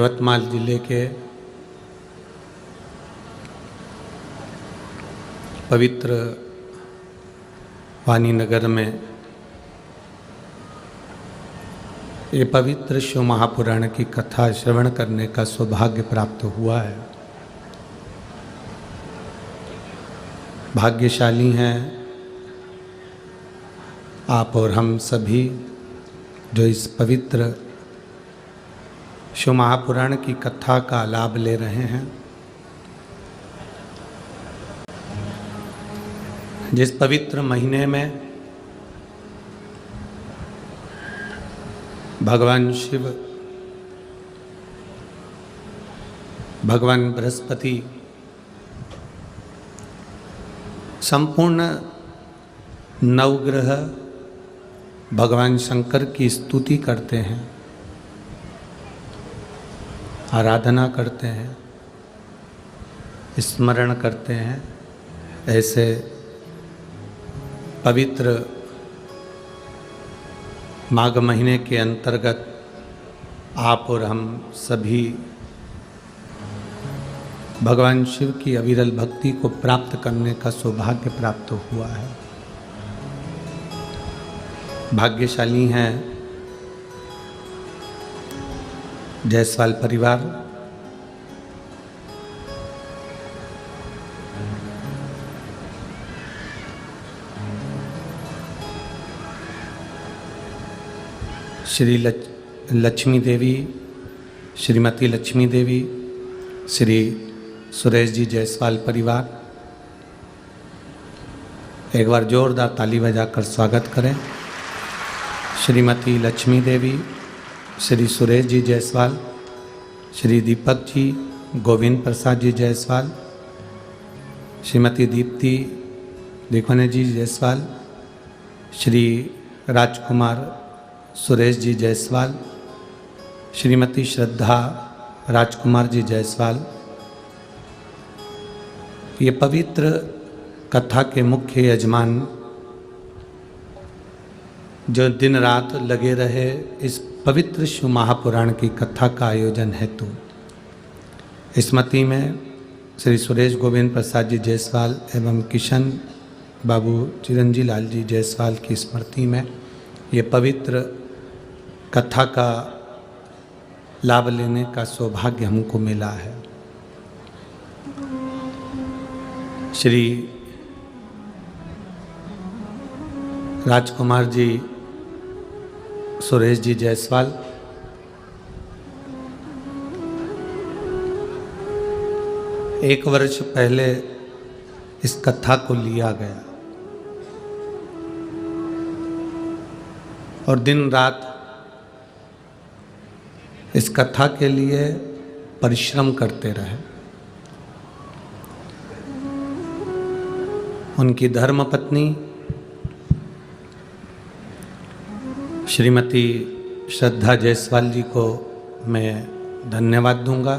यवतमाल जिले के पवित्र वाणीनगर में ये पवित्र शिव महापुराण की कथा श्रवण करने का सौभाग्य प्राप्त हुआ है। भाग्यशाली हैं आप और हम सभी जो इस पवित्र शिव महापुराण की कथा का लाभ ले रहे हैं। जिस पवित्र महीने में भगवान शिव, भगवान बृहस्पति संपूर्ण नवग्रह भगवान शंकर की स्तुति करते हैं, आराधना करते हैं, स्मरण करते हैं, ऐसे पवित्र माघ महीने के अंतर्गत आप और हम सभी भगवान शिव की अविरल भक्ति को प्राप्त करने का सौभाग्य प्राप्त हुआ है। भाग्यशाली हैं जायसवाल परिवार। श्री लक्ष्मी देवी, श्रीमती लक्ष्मी देवी, श्री सुरेश जी जायसवाल परिवार, एक बार जोरदार ताली बजाकर स्वागत करें। श्रीमती लक्ष्मी देवी, श्री सुरेश जी जायसवाल, श्री दीपक जी, गोविंद प्रसाद जी जायसवाल, श्रीमती दीप्ति दिखोने जी जायसवाल, श्री राजकुमार सुरेश जी जायसवाल, श्रीमती श्रद्धा राजकुमार जी जायसवाल। ये पवित्र कथा के मुख्य यजमान जो दिन रात लगे रहे इस पवित्र शिव महापुराण की कथा का आयोजन हेतु स्मृति में श्री सुरेश गोविंद प्रसाद जी जायसवाल एवं किशन बाबू चिरंजी लाल जी जायसवाल की स्मृति में ये पवित्र कथा का लाभ लेने का सौभाग्य हमको मिला है। श्री राजकुमार जी सुरेश जी जायसवाल एक वर्ष पहले इस कथा को लिया गया और दिन रात इस कथा के लिए परिश्रम करते रहे। उनकी धर्मपत्नी श्रीमती श्रद्धा जायसवाल जी को मैं धन्यवाद दूंगा,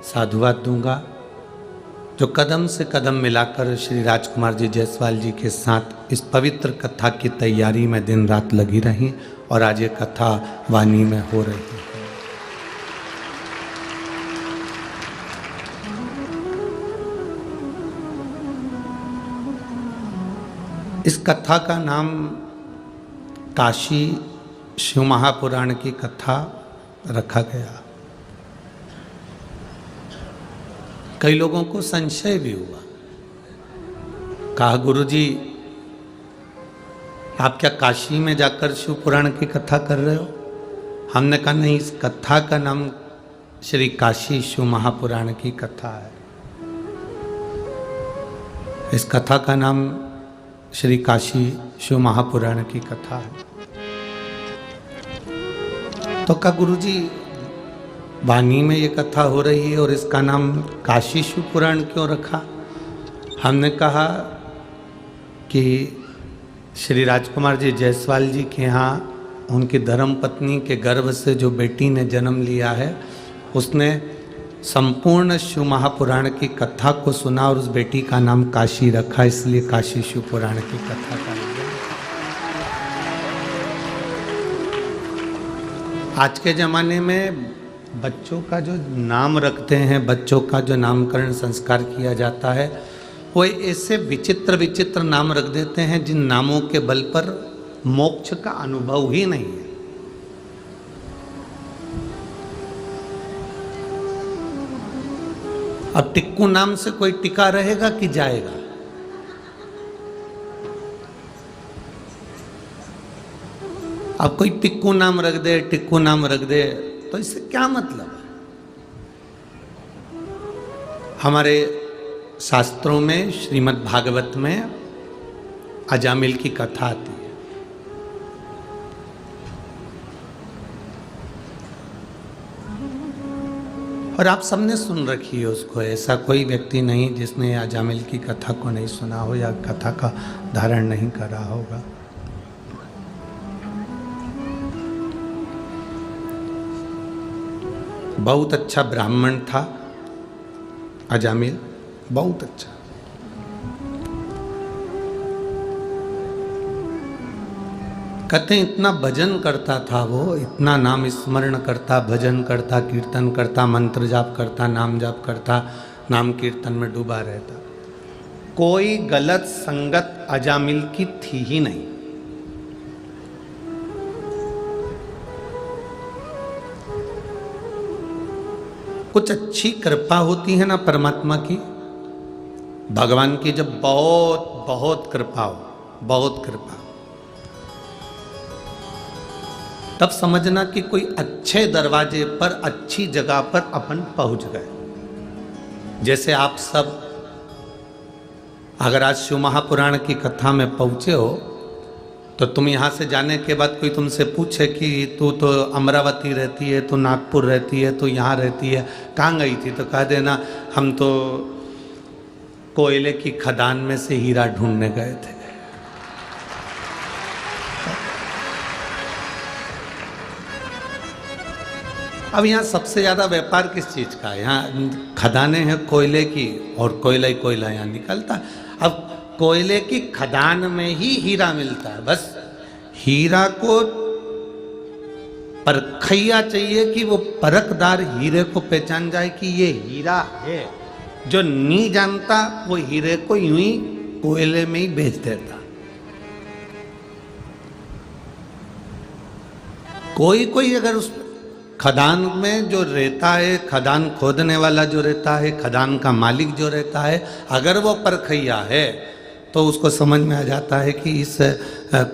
साधुवाद दूंगा, जो कदम से कदम मिलाकर श्री राजकुमार जी जायसवाल जी के साथ इस पवित्र कथा की तैयारी में दिन रात लगी रही और आज ये कथा वाणी में हो रही है। इस कथा का नाम काशी शिव महापुराण की कथा रखा गया। कई लोगों को संशय भी हुआ, कहा गुरुजी आप क्या काशी में जाकर शिव पुराण की कथा कर रहे हो? हमने कहा नहीं, इस कथा का नाम श्री काशी शिव महापुराण की कथा है। इस कथा का नाम श्री काशी शिव महापुराण की कथा है। तो कहा गुरुजी वाणी में ये कथा हो रही है और इसका नाम काशी शिव पुराण क्यों रखा? हमने कहा कि श्री राजकुमार जी जायसवाल जी के यहाँ उनकी धर्मपत्नी के गर्भ से जो बेटी ने जन्म लिया है उसने संपूर्ण शिव महापुराण की कथा को सुना और उस बेटी का नाम काशी रखा, इसलिए काशी शिव पुराण की कथा का। आज के ज़माने में बच्चों का जो नाम रखते हैं, बच्चों का जो नामकरण संस्कार किया जाता है, वो ऐसे विचित्र विचित्र नाम रख देते हैं जिन नामों के बल पर मोक्ष का अनुभव ही नहीं है। अब टिक्कू नाम से कोई टिका रहेगा कि जाएगा? अब कोई टिक्कू नाम रख दे, टिक्कू नाम रख दे, तो इससे क्या मतलब है? हमारे शास्त्रों में, श्रीमद् भागवत में अजामिल की कथा आती है। और आप सबने सुन रखी है उसको, ऐसा कोई व्यक्ति नहीं जिसने अजामिल की कथा को नहीं सुना हो या कथा का धारण नहीं करा होगा। बहुत अच्छा ब्राह्मण था अजामिल, बहुत अच्छा। कहते हैं इतना भजन करता था वो, इतना नाम स्मरण करता, भजन करता, कीर्तन करता, मंत्र जाप करता, नाम जाप करता, नाम कीर्तन में डूबा रहता। कोई गलत संगत अजामिल की थी ही नहीं। कुछ अच्छी कृपा होती है ना परमात्मा की, भगवान की जब बहुत बहुत कृपा हो, बहुत कृपा, तब समझना कि कोई अच्छे दरवाजे पर, अच्छी जगह पर अपन पहुंच गए। जैसे आप सब अगर आज शिव महापुराण की कथा में पहुंचे हो, तो तुम यहाँ से जाने के बाद कोई तुमसे पूछे कि तू तो अमरावती रहती है, तू नागपुर रहती है, तू यहाँ रहती है, कहाँ गई थी? तो कह देना हम तो कोयले की खदान में से हीरा ढूंढने गए थे। अब यहाँ सबसे ज़्यादा व्यापार किस चीज़ का है? यहाँ खदानें हैं कोयले की, और कोयला ही कोयला यहाँ निकलता। अब कोयले की खदान में ही हीरा मिलता है। बस हीरा को परखैया चाहिए कि वो परखदार हीरे को पहचान जाए कि ये हीरा है। जो नहीं जानता वो हीरे को यूं ही कोयले में ही बेच देता। कोई कोई अगर उस खदान में जो रहता है, खदान खोदने वाला जो रहता है, खदान का मालिक जो रहता है, अगर वो परखैया है तो उसको समझ में आ जाता है कि इस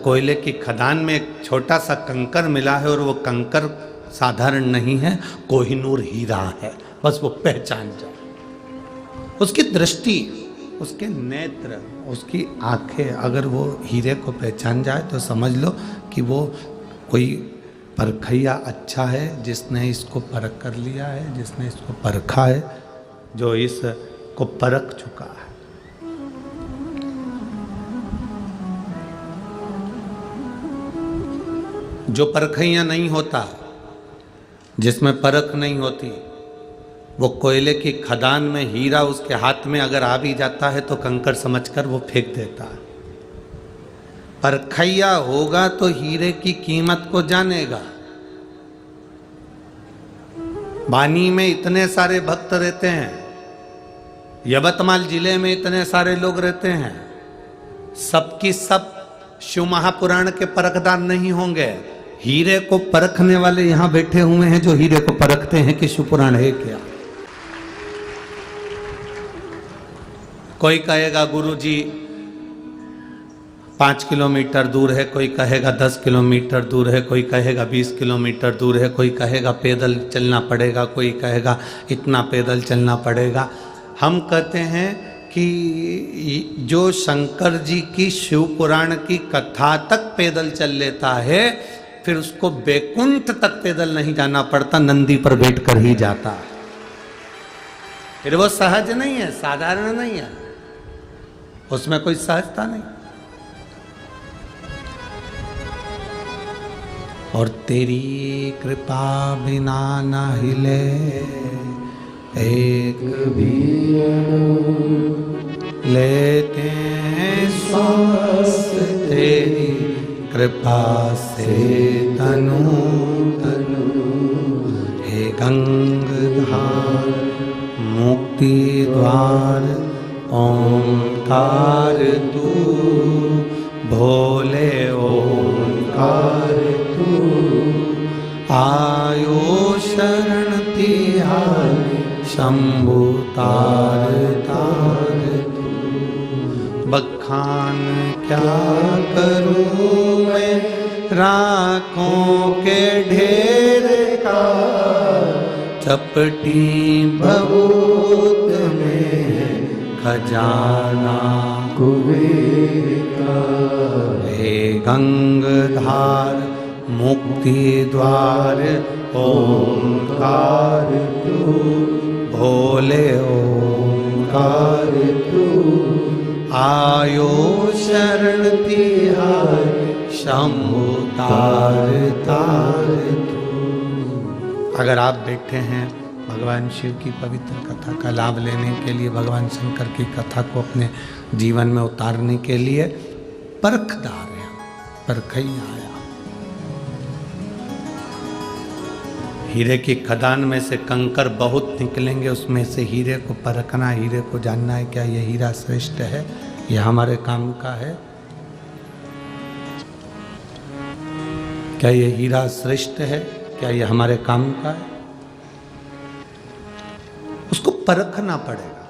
कोयले की खदान में एक छोटा सा कंकर मिला है और वो कंकर साधारण नहीं है, कोहिनूर हीरा है। बस वो पहचान जाए। उसकी दृष्टि, उसके नेत्र, उसकी आंखें अगर वो हीरे को पहचान जाए तो समझ लो कि वो कोई परखैया अच्छा है, जिसने इसको परख कर लिया है, जिसने इसको परखा है, जो इसको परख चुका है। जो परखैया नहीं होता, जिसमें परख नहीं होती, वो कोयले की खदान में हीरा उसके हाथ में अगर आ भी जाता है तो कंकड़ समझकर वो फेंक देता है। परखैया होगा तो हीरे की कीमत को जानेगा। बानी में इतने सारे भक्त रहते हैं, यवतमाल जिले में इतने सारे लोग रहते हैं, सबकी सब शिव महापुराण के परखदार नहीं होंगे। हीरे को परखने वाले यहां बैठे हुए हैं जो हीरे को परखते हैं कि शिव पुराण है क्या। कोई कहेगा गुरुजी 5 किलोमीटर दूर है, कोई कहेगा 10 किलोमीटर दूर है, कोई कहेगा 20 किलोमीटर दूर है, कोई कहेगा पैदल चलना पड़ेगा, कोई कहेगा इतना पैदल चलना पड़ेगा। हम कहते हैं कि जो शंकर जी की शिव पुराण की कथा तक पैदल चल लेता है, फिर उसको बैकुंठ तक पैदल नहीं जाना पड़ता, नंदी पर बैठकर ही जाता है। फिर वो सहज नहीं है, साधारण नहीं है, उसमें कोई सहजता नहीं। और तेरी कृपा बिना न हिले एक भी लेते श्वास, तेरी कृपा से तनु तनु। हे गंगधार मुक्ति द्वार ओंकार तू, भोले ओंकार तू, आयो शरण तिहारी शंभु तार तार तू। बखान क्या करूं मैं राखों के ढेर का, चपटी भभूत में खजाना कुबेर का। हे गंगधार मुक्ति द्वार ओंकार तू, भोले ओंकार तू, आयो शरण तिहारी शंभु तार तार तू। अगर आप बैठे हैं भगवान शिव की पवित्र कथा का लाभ लेने के लिए, भगवान शंकर की कथा को अपने जीवन में उतारने के लिए, परखदार है, परखई आया। हीरे की खदान में से कंकर बहुत निकलेंगे, उसमें से हीरे को परखना, हीरे को जानना है क्या ये हीरा श्रेष्ठ है, ये हमारे काम का है, क्या ये हीरा श्रेष्ठ है, क्या ये हमारे काम का है, उसको परखना पड़ेगा।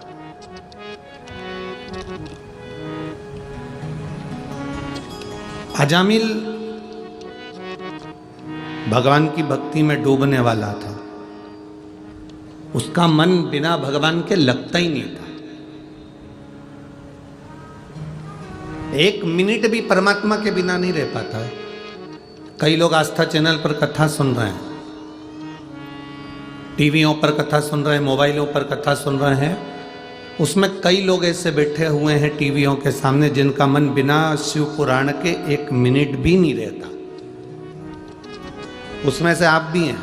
अजामिल भगवान की भक्ति में डूबने वाला था, उसका मन बिना भगवान के लगता ही नहीं था। एक मिनट भी परमात्मा के बिना नहीं रह पाता है। कई लोग आस्था चैनल पर कथा सुन रहे हैं, टीवियों पर कथा सुन रहे हैं, मोबाइलों पर कथा सुन रहे हैं, उसमें कई लोग ऐसे बैठे हुए हैं टीवियों के सामने जिनका मन बिना शिव पुराण के एक मिनट भी नहीं रहता। उसमें से आप भी हैं,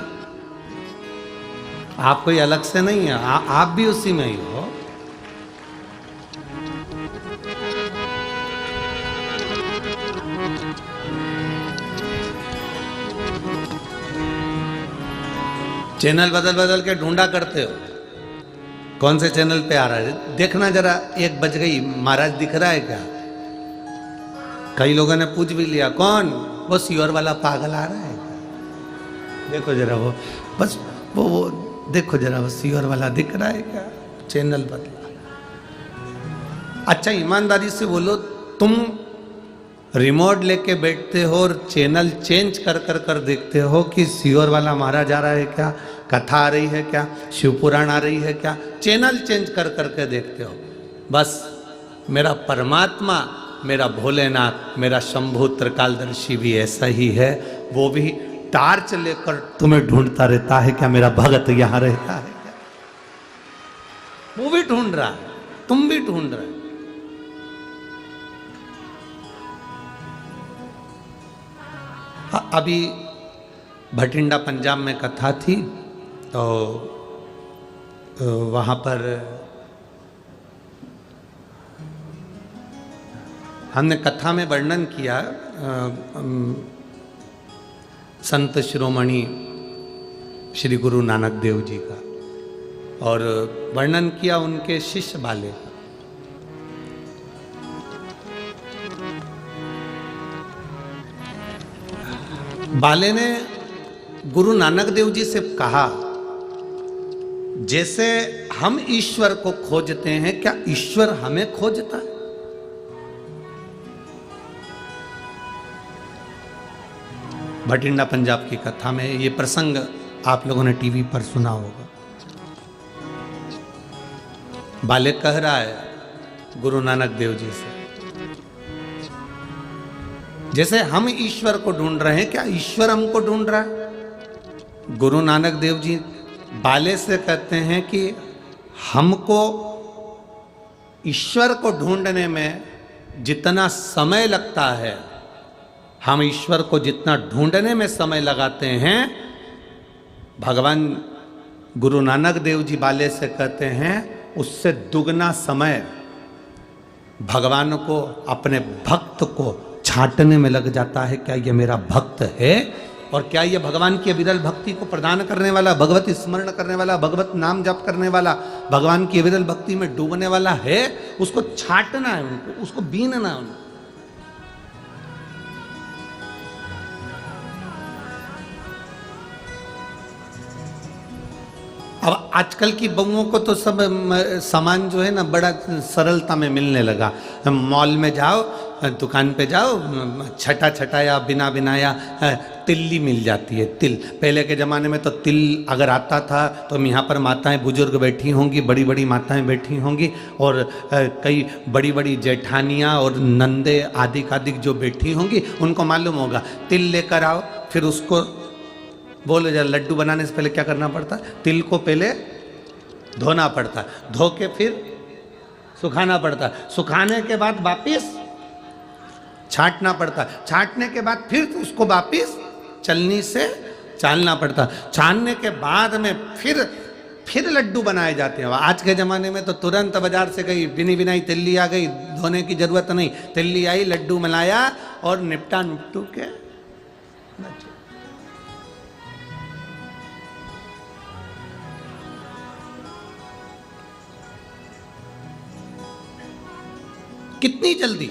आप कोई अलग से नहीं है, आप भी उसी में ही हो। चैनल बदल बदल के ढूंढा करते हो, कौन से चैनल पे आ रहा है, देखना जरा, 1 बज गई, महाराज दिख रहा है क्या? कई लोगों ने पूछ भी लिया, कौन? वो सियोर वाला पागल आ रहा है, देखो जरा, वो बस वो देखो जरा, वो सियोर वाला दिख रहा है क्या? चैनल बदला। अच्छा ईमानदारी से बोलो, तुम रिमोट लेके बैठते हो और चैनल चेंज कर कर कर देखते हो कि सियोर वाला महाराज आ रहा है क्या, कथा आ रही है क्या, शिवपुराण आ रही है क्या, चैनल चेंज कर करके देखते हो। बस मेरा परमात्मा, मेरा भोलेनाथ, मेरा शंभु त्रिकालदर्शी भी ऐसा ही है, वो भी टार्च लेकर तुम्हें ढूंढता रहता है क्या मेरा भगत यहां रहता है क्या? वो भी ढूंढ रहा है, तुम भी ढूंढ रहे। अभी भटिंडा पंजाब में कथा थी, तो वहाँ पर हमने कथा में वर्णन किया संत शिरोमणि श्री गुरु नानक देव जी का, और वर्णन किया उनके शिष्य बाले का। बाले ने गुरु नानक देव जी से कहा, जैसे हम ईश्वर को खोजते हैं, क्या ईश्वर हमें खोजता है? भटिंडा पंजाब की कथा में ये प्रसंग आप लोगों ने टीवी पर सुना होगा। बाले कह रहा है गुरु नानक देव जी से, जैसे हम ईश्वर को ढूंढ रहे हैं, क्या ईश्वर हमको ढूंढ रहा है? गुरु नानक देव जी बाले से कहते हैं कि हमको ईश्वर को ढूंढने में जितना समय लगता है, हम ईश्वर को जितना ढूंढने में समय लगाते हैं, भगवान गुरु नानक देव जी बाले से कहते हैं उससे दुगना समय भगवान को, अपने भक्त को छांटने में लग जाता है, क्या ये मेरा भक्त है और क्या ये भगवान की अविरल भक्ति को प्रदान करने वाला, भगवत स्मरण करने वाला, भगवत नाम जप करने वाला, भगवान की अविरल भक्ति में डूबने वाला है? उसको छाटना है उनको, उसको बीनना है उनको। अब आजकल की बहुओं को तो सब सामान जो है ना बड़ा सरलता में मिलने लगा। मॉल में जाओ, दुकान पे जाओ, छटा छटाया बिना बिनाया तिल्ली मिल जाती है। तिल, पहले के ज़माने में तो तिल अगर आता था तो यहाँ पर माताएं बुजुर्ग बैठी होंगी, बड़ी बड़ी माताएं बैठी होंगी, और कई बड़ी बड़ी जेठानियाँ और नंदे आदि आदि जो बैठी होंगी, उनको मालूम होगा तिल लेकर आओ। फिर उसको बोले जा, लड्डू बनाने से पहले क्या करना पड़ता है? तिल को पहले धोना पड़ता है, धो के फिर सुखाना पड़ता है, सुखाने के बाद वापिस छांटना पड़ता है, छांटने के बाद फिर उसको वापिस चलनी से चालना पड़ता है, छानने के बाद में फिर लड्डू बनाए जाते हैं। आज के ज़माने में तो तुरंत बाजार से गई बिनी बिनाई तिल्ली आ गई, धोने की जरूरत नहीं, तिल्ली आई, लड्डू मिलाया और निपटा निपटू के। कितनी जल्दी।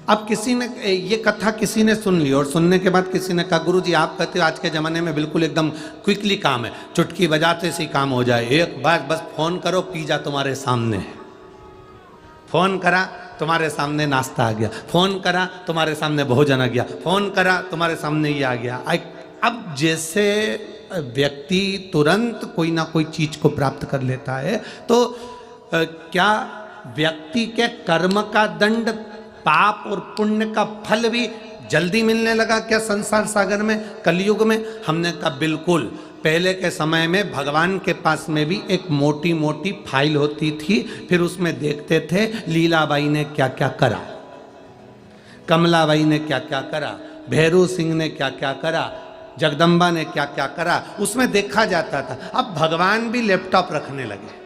अब किसी ने ये कथा किसी ने सुन ली और सुनने के बाद किसी ने कहा गुरुजी आप कहते हो आज के ज़माने में बिल्कुल एकदम क्विकली काम है, चुटकी बजाते से ही काम हो जाए, एक बार बस फ़ोन करो पिज़्ज़ा तुम्हारे सामने है, फ़ोन करा तुम्हारे सामने नाश्ता आ गया, फ़ोन करा तुम्हारे सामने भोजन आ गया, फ़ोन करा तुम्हारे सामने ये आ गया। अब जैसे व्यक्ति तुरंत कोई ना कोई चीज़ को प्राप्त कर लेता है, तो क्या व्यक्ति के कर्म का दंड, पाप और पुण्य का फल भी जल्दी मिलने लगा क्या संसार सागर में, कलयुग में? हमने कहा बिल्कुल। पहले के समय में भगवान के पास में भी एक मोटी मोटी फाइल होती थी, फिर उसमें देखते थे लीलाबाई ने क्या क्या करा, कमलाबाई ने क्या क्या करा, भैरू सिंह ने क्या क्या करा, जगदम्बा ने क्या क्या करा, उसमें देखा जाता था। अब भगवान भी लैपटॉप रखने लगे,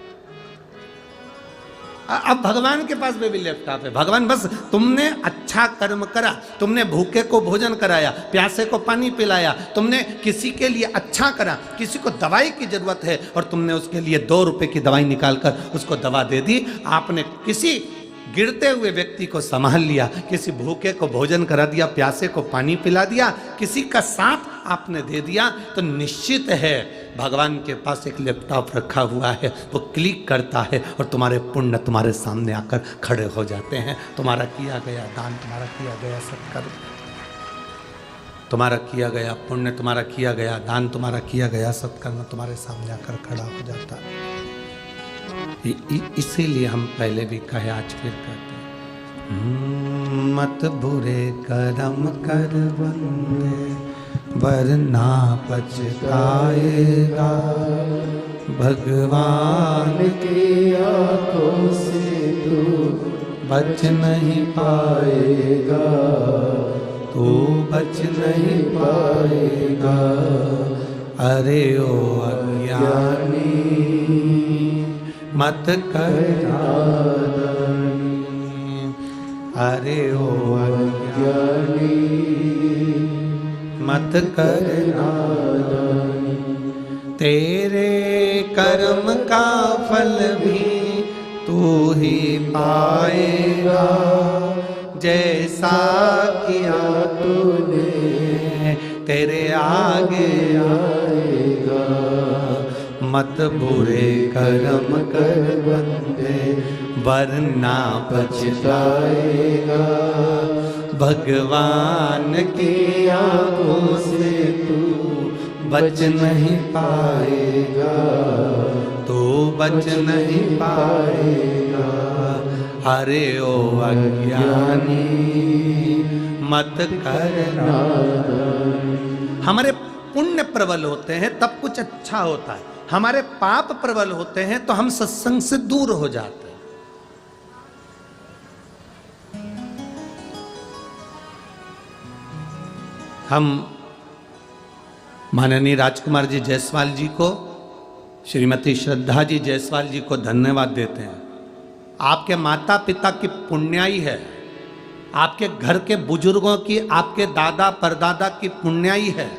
अब भगवान के पास में भी लैपटॉप है। भगवान बस तुमने अच्छा कर्म करा, तुमने भूखे को भोजन कराया, प्यासे को पानी पिलाया, तुमने किसी के लिए अच्छा करा, किसी को दवाई की जरूरत है और तुमने उसके लिए 2 रुपए की दवाई निकालकर उसको दवा दे दी, आपने किसी गिरते हुए व्यक्ति को संभाल लिया, किसी भूखे को भोजन करा दिया, प्यासे को पानी पिला दिया, किसी का साथ आपने दे दिया, तो निश्चित है भगवान के पास एक लैपटॉप रखा हुआ है, वो क्लिक करता है और तुम्हारे पुण्य तुम्हारे सामने आकर खड़े हो जाते हैं। तुम्हारा किया गया दान, तुम्हारा किया गया सत्कर्म, तुम्हारा किया गया पुण्य, तुम्हारा किया गया दान, तुम्हारा किया गया सत्कर्म तुम्हारे सामने आकर खड़ा हो जाता है। इसीलिए हम पहले भी कहे, आज फिर कहते हैं, मत बुरे कर्म कर बंदे वरना पछताएगा, भगवान की आंखों से तू बच नहीं पाएगा, तू बच नहीं पाएगा। अरे ओ अज्ञानी मत कर नादानी, अरे ओ अज्ञानी मत कर नादानी, तेरे कर्म का फल भी तू ही पाएगा, जैसा किया तूने तेरे आगे आएगा। मत बुरे कर्म कर बंदे वरना पछताएगा, भगवान की आंखों से तू बच नहीं पाएगा, तू बच नहीं पाएगा। अरे ओ अज्ञानी मत करना। हमारे पुण्य प्रबल होते हैं तब कुछ अच्छा होता है, हमारे पाप प्रबल होते हैं तो हम सत्संग से दूर हो जाते हैं। हम माननीय राजकुमार जी जायसवाल जी को, श्रीमती श्रद्धा जी जायसवाल जी को धन्यवाद देते हैं। आपके माता पिता की पुण्याई है आपके घर के बुजुर्गों की, आपके दादा परदादा की पुण्याई है,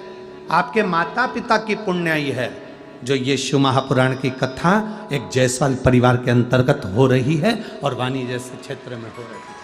आपके माता पिता की पुण्याई है, जो ये शिव महापुराण की कथा एक जायसवाल परिवार के अंतर्गत हो रही है और वानी जैसे क्षेत्र में हो रही है।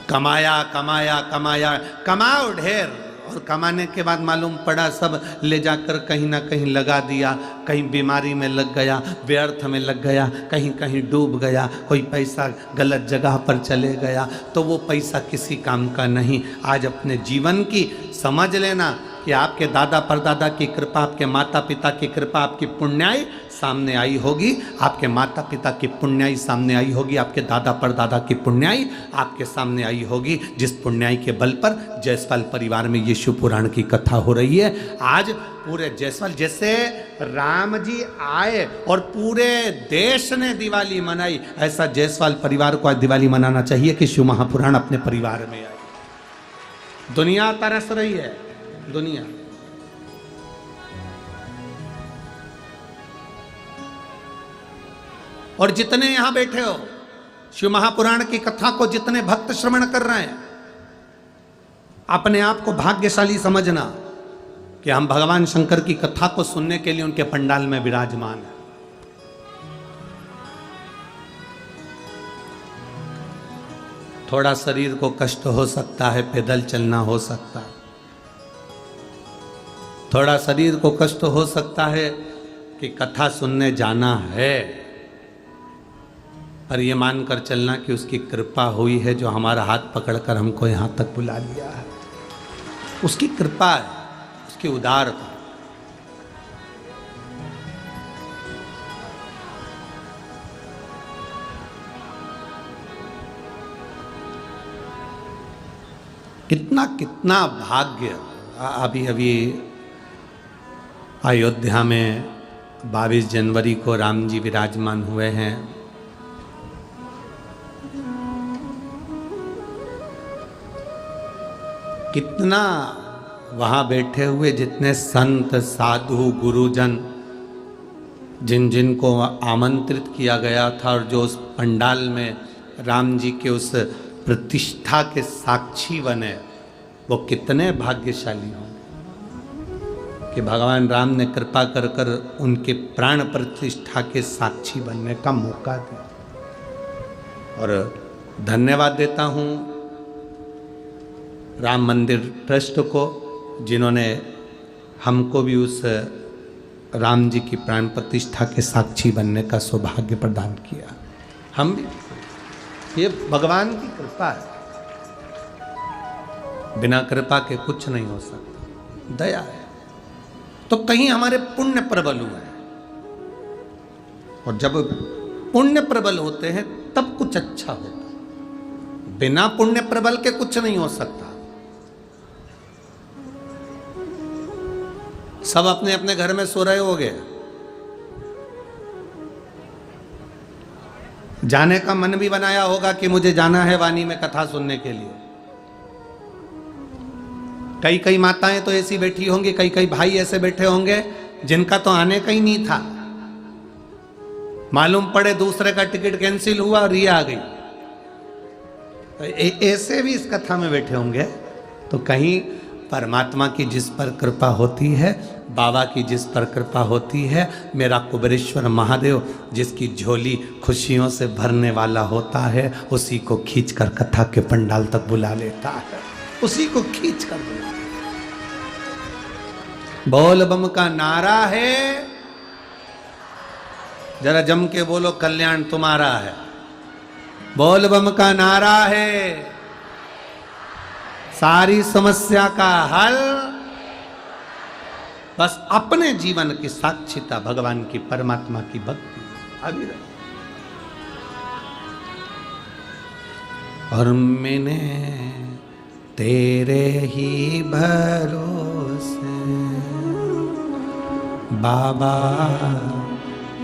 कमाया कमाया कमाया, कमाओ ढेर, और कमाने के बाद मालूम पड़ा सब ले जाकर कहीं ना कहीं लगा दिया, कहीं बीमारी में लग गया, व्यर्थ में लग गया, कहीं कहीं डूब गया, कोई पैसा गलत जगह पर चले गया, तो वो पैसा किसी काम का नहीं। आज अपने जीवन की समझ लेना कि आपके दादा परदादा की कृपा, आपके माता पिता की कृपा, आपकी पुण्याई सामने आई होगी, आपके माता पिता की पुण्याई सामने आई होगी, आपके दादा परदादा की पुण्याई आपके सामने आई होगी, जिस पुण्याई के बल पर जायसवाल परिवार में ये शिव पुराण की कथा हो रही है। आज पूरे जायसवाल, जैसे राम जी आए और पूरे देश ने दिवाली मनाई, ऐसा जायसवाल परिवार को आज दिवाली मनाना चाहिए कि शिव महापुराण अपने परिवार में आए। दुनिया तरस रही है, दुनिया। और जितने यहां बैठे हो, शिव महापुराण की कथा को जितने भक्त श्रवण कर रहे हैं, अपने आप को भाग्यशाली समझना कि हम भगवान शंकर की कथा को सुनने के लिए उनके पंडाल में विराजमान हैं। थोड़ा शरीर को कष्ट हो सकता है, पैदल चलना हो सकता है, थोड़ा शरीर को कष्ट हो सकता है कि कथा सुनने जाना है, पर यह मानकर चलना कि उसकी कृपा हुई है, जो हमारा हाथ पकड़कर हमको यहाँ तक बुला लिया है, उसकी कृपा है, उसकी उदारता। कितना कितना भाग्य। अभी अभी अयोध्या में 22 जनवरी को राम जी विराजमान हुए हैं। कितना वहाँ बैठे हुए जितने संत साधु गुरुजन, जिन जिन को आमंत्रित किया गया था और जो उस पंडाल में राम जी के उस प्रतिष्ठा के साक्षी बने, वो कितने भाग्यशाली हों कि भगवान राम ने कृपा कर कर उनके प्राण प्रतिष्ठा के साक्षी बनने का मौका दिया। और धन्यवाद देता हूँ राम मंदिर ट्रस्ट को, जिन्होंने हमको भी उस राम जी की प्राण प्रतिष्ठा के साक्षी बनने का सौभाग्य प्रदान किया। हम भी, ये भगवान की कृपा है, बिना कृपा के कुछ नहीं हो सकता, दया है। तो कहीं हमारे पुण्य प्रबल हुए हैं, और जब पुण्य प्रबल होते हैं तब कुछ अच्छा होता है, बिना पुण्य प्रबल के कुछ नहीं हो सकता। सब अपने अपने घर में सो रहे होंगे, जाने का मन भी बनाया होगा कि मुझे जाना है वानी में कथा सुनने के लिए। कई कई माताएं तो ऐसी बैठी होंगी, कई कई भाई ऐसे बैठे होंगे जिनका तो आने का ही नहीं था, मालूम पड़े दूसरे का टिकट कैंसिल हुआ और ये आ गई। ऐसे भी इस कथा में बैठे होंगे। तो कहीं परमात्मा की जिस पर कृपा होती है, बाबा की जिस पर कृपा होती है, मेरा कुबेरेश्वर महादेव जिसकी झोली खुशियों से भरने वाला होता है, उसी को खींचकर कथा के पंडाल तक बुला लेता है, उसी को खींच कर बुला। बोल बम का नारा है, जरा जम के बोलो, कल्याण तुम्हारा है। बोल बम का नारा है, सारी समस्या का हल। बस अपने जीवन की साक्षिता भगवान की, परमात्मा की भक्ति अभी रहे। और मैंने तेरे ही भरोसे बाबा,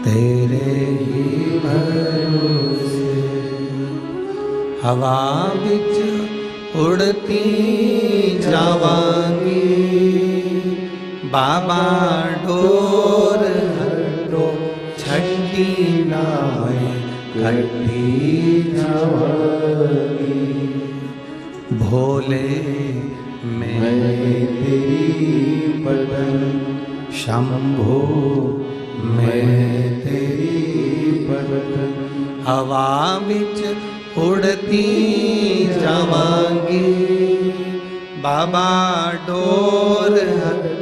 तेरे ही भरोसे हवा बिच उड़ती जावांगी, बाबा डोर हटो छठी नावे कटी जवानी, भोले मैं तेरी बदन, शंभो मैं तेरी बदन, हवा बिच उड़ती जावांगी, बाबा डोर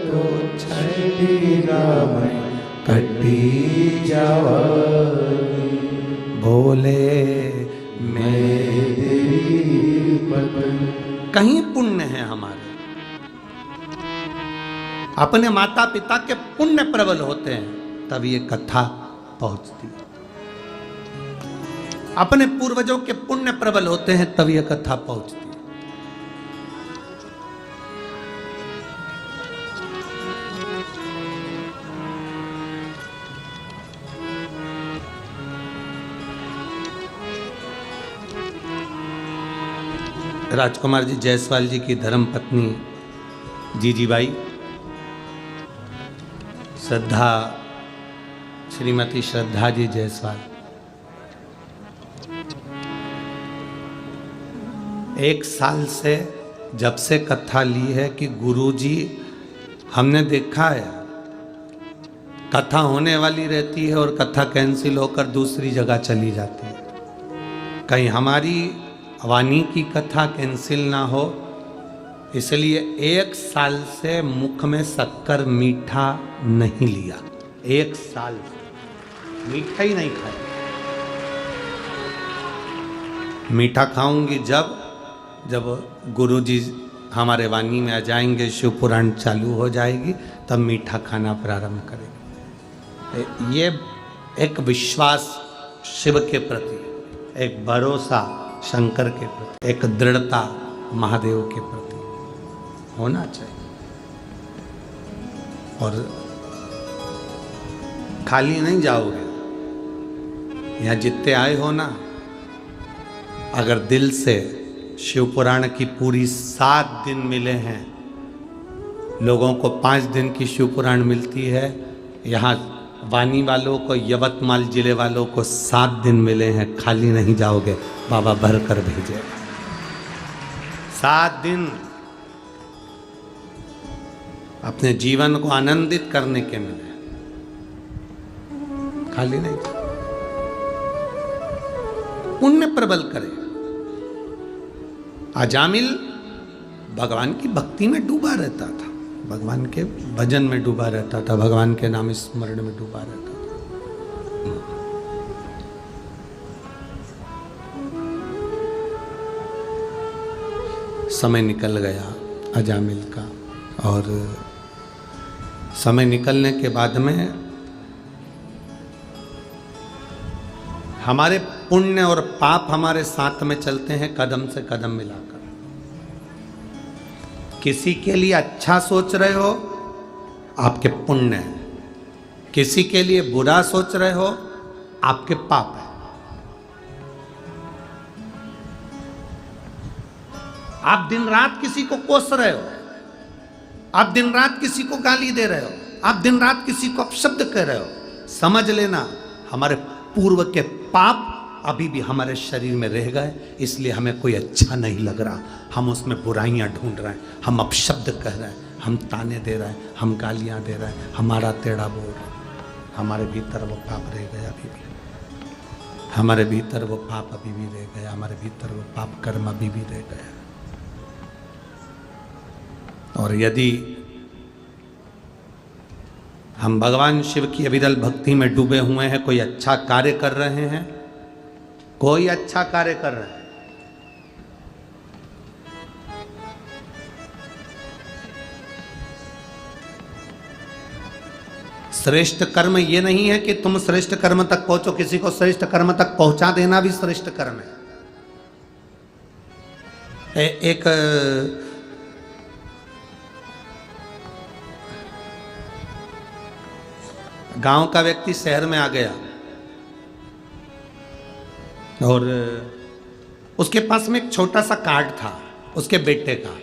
तो छठी राम कटी जवानी, भोले मैं तेरी बदन। कहीं पुण्य है हमारे, अपने माता पिता के पुण्य प्रबल होते हैं तब ये कथा पहुंचती है, अपने पूर्वजों के पुण्य प्रबल होते हैं तब ये कथा पहुंचती है। राजकुमार जी जायसवाल जी की धर्म पत्नी जीजीबाई श्रद्धा, श्रीमती श्रद्धा जी जायसवाल, एक साल से जब से कथा ली है कि गुरुजी, हमने देखा है कथा होने वाली रहती है और कथा कैंसिल होकर दूसरी जगह चली जाती है, कहीं हमारी वाणी की कथा कैंसिल ना हो, इसलिए एक साल से मुख में शक्कर मीठा नहीं लिया, एक साल मीठा ही नहीं खाया। मीठा खाऊंगी जब गुरुजी हमारे वाणी में आ जाएंगे, शिव पुराण चालू हो जाएगी, तब मीठा खाना प्रारंभ करेंगे। ये एक विश्वास शिव के प्रति, एक भरोसा शंकर के प्रति, एक दृढ़ता महादेव के प्रति होना चाहिए। और खाली नहीं जाओगे, यहाँ जितने आए हो ना, अगर दिल से शिव पुराण की पूरी 7 दिन मिले हैं, लोगों को 5 दिन की शिव पुराण मिलती है, यहाँ वानी वालों को, यवतमाल जिले वालों को 7 दिन मिले हैं, खाली नहीं जाओगे, बाबा भर कर भेजे। 7 दिन अपने जीवन को आनंदित करने के मिले, खाली नहीं। पुण्य प्रबल करे। अजामिल भगवान की भक्ति में डूबा रहता था, भगवान के भजन में डूबा रहता था, भगवान के नाम स्मरण में डूबा रहता था। समय निकल गया अजामिल का, और समय निकलने के बाद में हमारे पुण्य और पाप हमारे साथ में चलते हैं, कदम से कदम मिलाकर। किसी के लिए अच्छा सोच रहे हो, आपके पुण्य है, किसी के लिए बुरा सोच रहे हो, आपके पाप है। आप दिन रात किसी को कोस रहे हो, आप दिन रात किसी को गाली दे रहे हो, आप दिन रात किसी को अपशब्द कह रहे हो, समझ लेना हमारे पूर्व के पाप अभी भी हमारे शरीर में रह गए, इसलिए हमें कोई अच्छा नहीं लग रहा, हम उसमें बुराइयां ढूंढ रहे हैं, हम अपशब्द कह रहे हैं, हम ताने दे रहे हैं, हम गालियां दे रहे हैं, हमारा टेढ़ा बोल रहे हैं। हमारे भीतर वो पाप रह गया अभी भी, हमारे भीतर वो पाप अभी भी रह गया, हमारे भीतर वो पाप कर्म अभी भी रह गया। और यदि हम भगवान शिव की अविरल भक्ति में डूबे हुए हैं, कोई अच्छा कार्य कर रहे हैं, कोई अच्छा कार्य कर रहे हैं, श्रेष्ठ कर्म ये नहीं है कि तुम श्रेष्ठ कर्म तक पहुंचो, किसी को श्रेष्ठ कर्म तक पहुंचा देना भी श्रेष्ठ कर्म है। एक गांव का व्यक्ति शहर में आ गया और उसके पास में एक छोटा सा कार्ड था उसके बेटे का,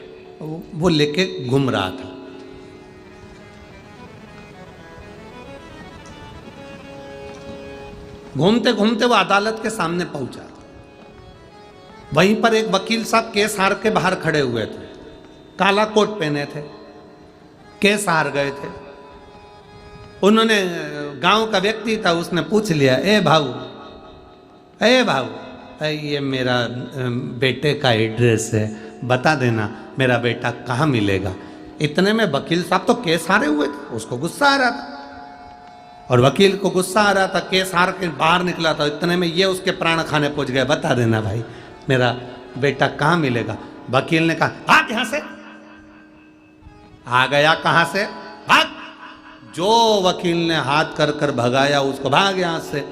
वो लेके घूम रहा था। घूमते घूमते वो अदालत के सामने पहुंचा। वहीं पर एक वकील साहब केस हार के बाहर खड़े हुए थे, काला कोट पहने थे, केस हार गए थे। उन्होंने, गांव का व्यक्ति था, उसने पूछ लिया, ए भाऊ ये मेरा बेटे का एड्रेस है, बता देना मेरा बेटा कहाँ मिलेगा। इतने में वकील साहब तो केस हारे हुए थे, उसको गुस्सा आ रहा था, और वकील को गुस्सा आ रहा था, केस हार के बाहर निकला था। इतने में ये उसके प्राण खाने पहुंच गए, बता देना भाई मेरा बेटा कहाँ मिलेगा। वकील ने कहा, भाग यहां से। आ गया कहां से, भाग। जो वकील ने हाथ कर कर भगाया उसको, भाग यहां से।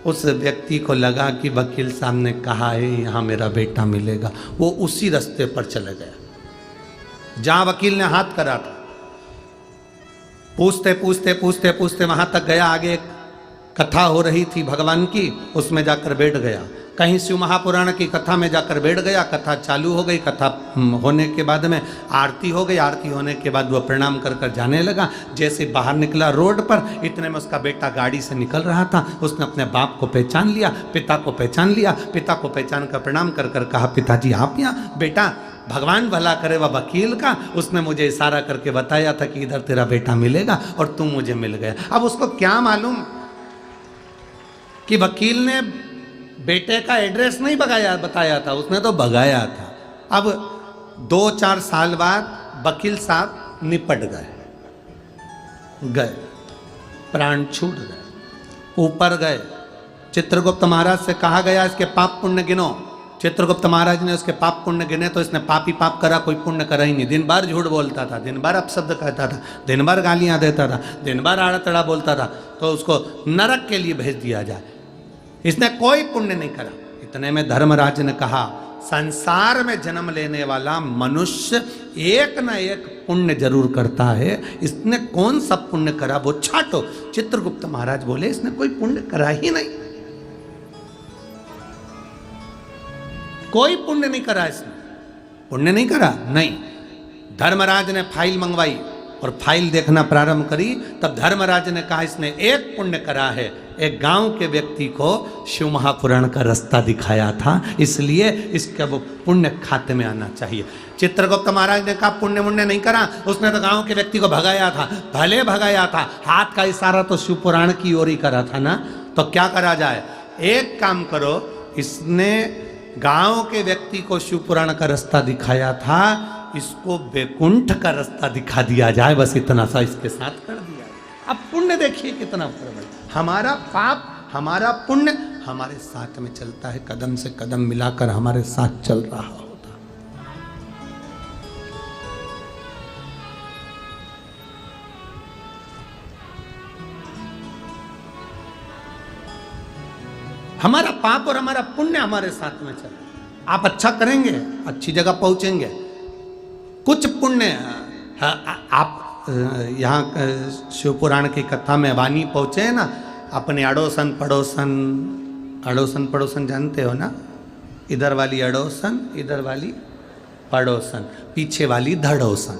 उस व्यक्ति को लगा कि वकील साहब ने कहा है यहां मेरा बेटा मिलेगा, वो उसी रास्ते पर चले गया जहां वकील ने हाथ करा था। पूछते पूछते पूछते पूछते वहां तक गया, आगे एक कथा हो रही थी भगवान की, उसमें जाकर बैठ गया। कहीं शिव महापुराण की कथा में जाकर बैठ गया। कथा चालू हो गई, कथा होने के बाद में आरती हो गई। आरती होने के बाद वह प्रणाम कर कर जाने लगा। जैसे बाहर निकला रोड पर, इतने में उसका बेटा गाड़ी से निकल रहा था। उसने अपने बाप को पहचान लिया, पिता को पहचान लिया। पिता को पहचान कर प्रणाम कर कर कहा, पिताजी आप यहाँ? बेटा भगवान भला करे वह वकील का, उसने मुझे इशारा करके बताया था कि इधर तेरा बेटा मिलेगा, और तुम मुझे मिल गया। अब उसको क्या मालूम कि वकील ने बेटे का एड्रेस नहीं बताया था, उसने तो भगाया था। अब 2-4 साल बाद वकील साहब निपट गए, प्राण छूट गए, ऊपर गए। चित्रगुप्त महाराज से कहा गया इसके पाप पुण्य गिनो। चित्रगुप्त महाराज ने उसके पाप पुण्य गिने तो इसने पाप ही पाप करा, कोई पुण्य करा ही नहीं। दिन भर झूठ बोलता था, दिन भर अपशब्द कहता था, दिन भर गालियां देता था, दिन भर आड़ा तड़ा बोलता था, तो उसको नरक के लिए भेज दिया जाए। इसने कोई पुण्य नहीं करा। इतने में धर्मराज ने कहा, संसार में जन्म लेने वाला मनुष्य एक न एक पुण्य जरूर करता है, इसने कौन सा पुण्य करा वो छाटो। चित्रगुप्त महाराज बोले, इसने कोई पुण्य करा ही नहीं, कोई पुण्य नहीं करा, इसने पुण्य नहीं करा। नहीं, धर्मराज ने फाइल मंगवाई और फाइल देखना प्रारंभ करी। तब धर्मराज ने कहा, इसने एक पुण्य करा है, एक गांव के व्यक्ति को शिव महापुराण का रास्ता दिखाया था, इसलिए इसका वो पुण्य खाते में आना चाहिए। चित्रगुप्त महाराज ने कहा, पुण्य मुण्य नहीं करा, उसने तो गांव के व्यक्ति को भगाया था। भले भगाया था, हाथ का इशारा तो शिव पुराण की ओर ही करा था ना, तो क्या करा जाए? एक काम करो, इसने गांव के व्यक्ति को शिव पुराण का रास्ता दिखाया था, इसको वैकुंठ का रास्ता दिखा दिया जाए, बस इतना सा इसके साथ कर दिया। अब पुण्य देखिए कितना प्रबल, हमारा पाप हमारा पुण्य हमारे साथ में चलता है, कदम से कदम मिलाकर हमारे साथ चल रहा होता। हमारा पाप और हमारा पुण्य हमारे साथ में चल। आप अच्छा करेंगे, अच्छी जगह पहुंचेंगे। कुछ पुण्य आप यहाँ शिव पुराण की कथा में वाणी पहुँचे हैं ना, अपने अड़ोसन पड़ोसन, अड़ोसन पड़ोसन जानते हो ना, इधर वाली अड़ोसन, इधर वाली पड़ोसन, पीछे वाली धड़ोसन।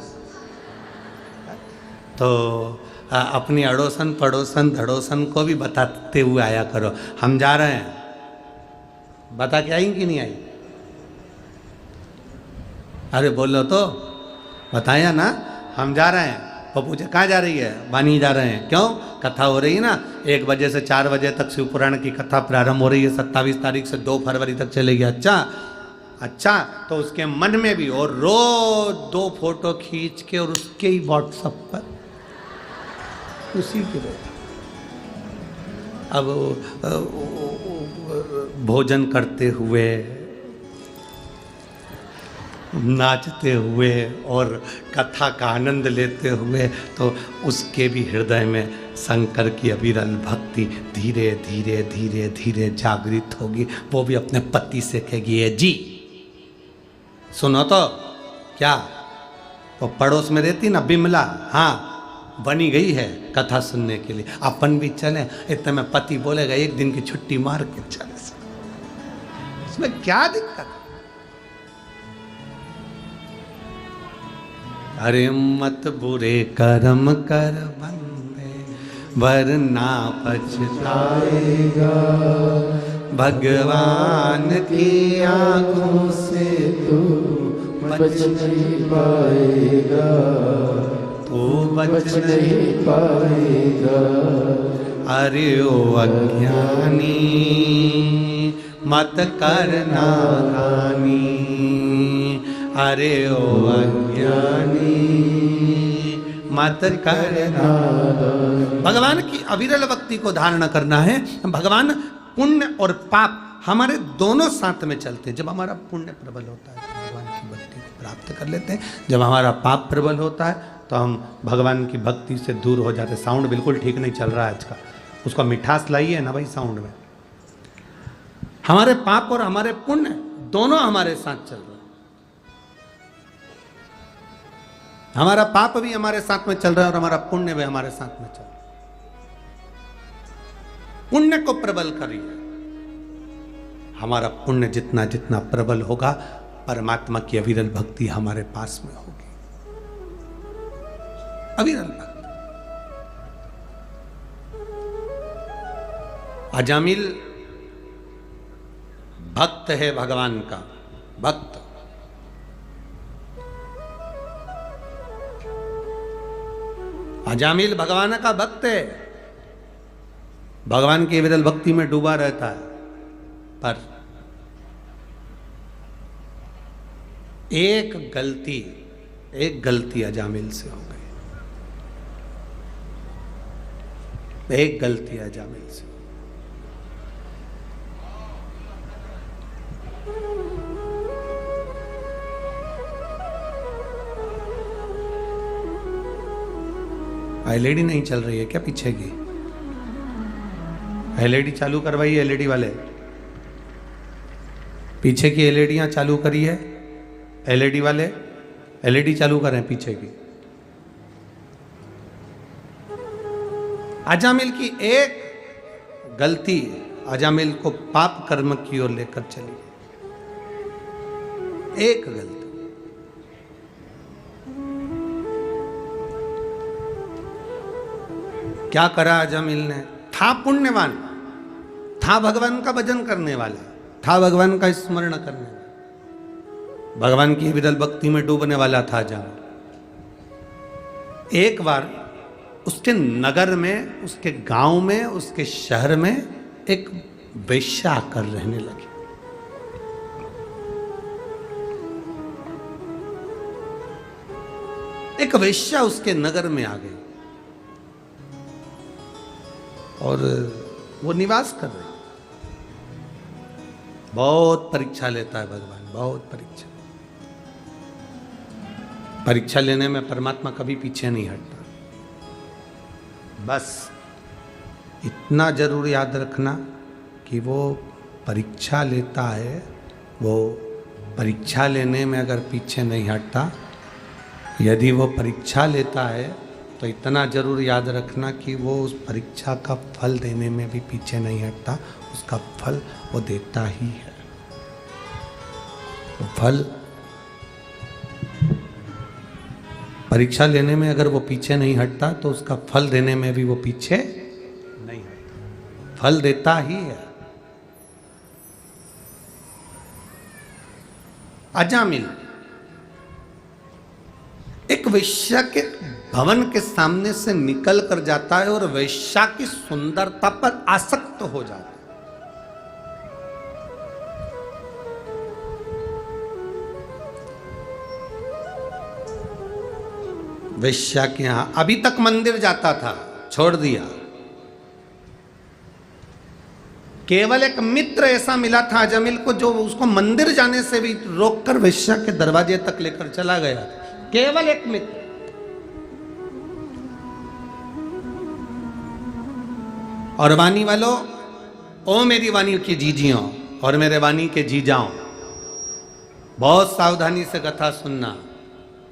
तो अपनी अड़ोसन पड़ोसन धड़ोसन को भी बताते हुए आया करो, हम जा रहे हैं, बता के आई कि नहीं आई? अरे बोलो तो, बताया ना हम जा रहे हैं। वो पूछे कहाँ जा रही है? वानी जा रहे हैं। क्यों? कथा हो रही है ना, 1 बजे से 4 बजे तक शिव पुराण की कथा प्रारंभ हो रही है, 27 तारीख से 2 फरवरी तक चलेगी। अच्छा, तो उसके मन में भी, और रोज 2 फोटो खींच के और उसके ही व्हाट्सएप पर उसी के अब भोजन करते हुए, नाचते हुए और कथा का आनंद लेते हुए, तो उसके भी हृदय में शंकर की अविरल भक्ति धीरे धीरे धीरे धीरे जागृत होगी। वो भी अपने पति से कहेगी, ये जी सुनो तो क्या, तो पड़ोस में रहती ना बिमला, हाँ बनी गई है कथा सुनने के लिए, अपन भी चले। इतने में पति बोलेगा, 1 दिन की छुट्टी मार के चले। इसमें क्या दिक्कत? अरे मत बुरे कर्म कर बंदे, वरना पछताएगा। भगवान की आंखों से तू बच नहीं पाएगा, तू बच नहीं पाएगा। अरे ओ अज्ञानी मत करना हानि, अरे ओ अज्ञानी मत करना। भगवान की अविरल भक्ति को धारण करना है। भगवान पुण्य और पाप हमारे दोनों साथ में चलते हैं। जब हमारा पुण्य प्रबल होता है तो भगवान की भक्ति को प्राप्त कर लेते हैं, जब हमारा पाप प्रबल होता है तो हम भगवान की भक्ति से दूर हो जाते हैं। साउंड बिल्कुल ठीक नहीं चल रहा है आज का, उसका मिठास लाइए ना भाई साउंड में। हमारे पाप और हमारे पुण्य दोनों हमारे साथ चल रहे हैं। हमारा पाप भी हमारे साथ में चल रहा है और हमारा पुण्य भी हमारे साथ में चल रहा है। पुण्य को प्रबल करिए। हमारा पुण्य जितना जितना प्रबल होगा, परमात्मा की अविरल भक्ति हमारे पास में होगी। अविरल भक्ति। अजामिल भक्त है भगवान का, भक्त। अजामिल भगवान का भक्त है, भगवान की विरल भक्ति में डूबा रहता है। पर एक गलती अजामिल से हो गई, एक गलती अजामिल से। एलईडी नहीं चल रही है क्या पीछे की? एलईडी चालू करवाइए, एलईडी वाले पीछे की एलईडियां चालू करिए। एलईडी वाले एलईडी चालू करें पीछे की। अजामिल की एक गलती अजामिल को पाप कर्म की ओर लेकर चली। एक गलती। क्या करा अजामिल ने? था पुण्यवान, था भगवान का भजन करने वाला, था भगवान का स्मरण करने वाला, भगवान की विरल भक्ति में डूबने वाला था अजामिल। एक बार उसके नगर में, उसके गांव में, उसके शहर में एक वेश्या आकर रहने लगी। एक वेश्या उसके नगर में आ गई और वो निवास कर रही। बहुत परीक्षा लेता है भगवान, बहुत परीक्षा। परीक्षा लेने में परमात्मा कभी पीछे नहीं हटता। बस इतना जरूर याद रखना कि वो परीक्षा लेता है, वो परीक्षा लेने में अगर पीछे नहीं हटता, यदि वो परीक्षा लेता है तो इतना जरूर याद रखना कि वो उस परीक्षा का फल देने में भी पीछे नहीं हटता। उसका फल वो देता ही है। वो फल परीक्षा लेने में अगर वो पीछे नहीं हटता तो उसका फल देने में भी वो पीछे नहीं हटता, फल देता ही है। अजामिल एक वेश्या के भवन के सामने से निकल कर जाता है और वेश्या की सुंदरता पर आसक्त हो जाता है। वेश्या के यहां अभी तक मंदिर जाता था, छोड़ दिया। केवल एक मित्र ऐसा मिला था अजामिल को जो उसको मंदिर जाने से भी रोककर वेश्या के दरवाजे तक लेकर चला गया। केवल एक मित्र। और वाणी वालों, ओ मेरी वाणी की जीजियों और मेरे वाणी के जीजाओं, बहुत सावधानी से कथा सुनना।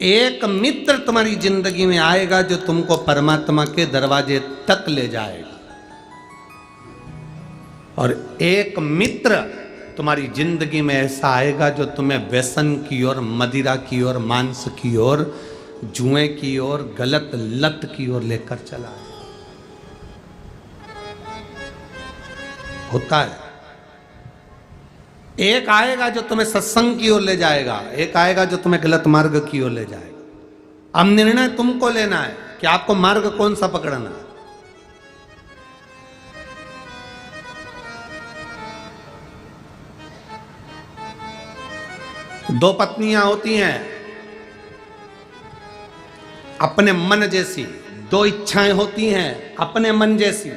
एक मित्र तुम्हारी जिंदगी में आएगा जो तुमको परमात्मा के दरवाजे तक ले जाएगा, और एक मित्र तुम्हारी जिंदगी में ऐसा आएगा जो तुम्हें व्यसन की ओर, मदिरा की ओर, मांस की ओर, जुए की ओर, गलत लत की ओर लेकर चला आएगा। होता है। एक आएगा जो तुम्हें सत्संग की ओर ले जाएगा, एक आएगा जो तुम्हें गलत मार्ग की ओर ले जाएगा। अब निर्णय तुमको लेना है कि आपको मार्ग कौन सा पकड़ना है। दो पत्नियां होती हैं अपने मन जैसी, दो इच्छाएं होती हैं अपने मन जैसी।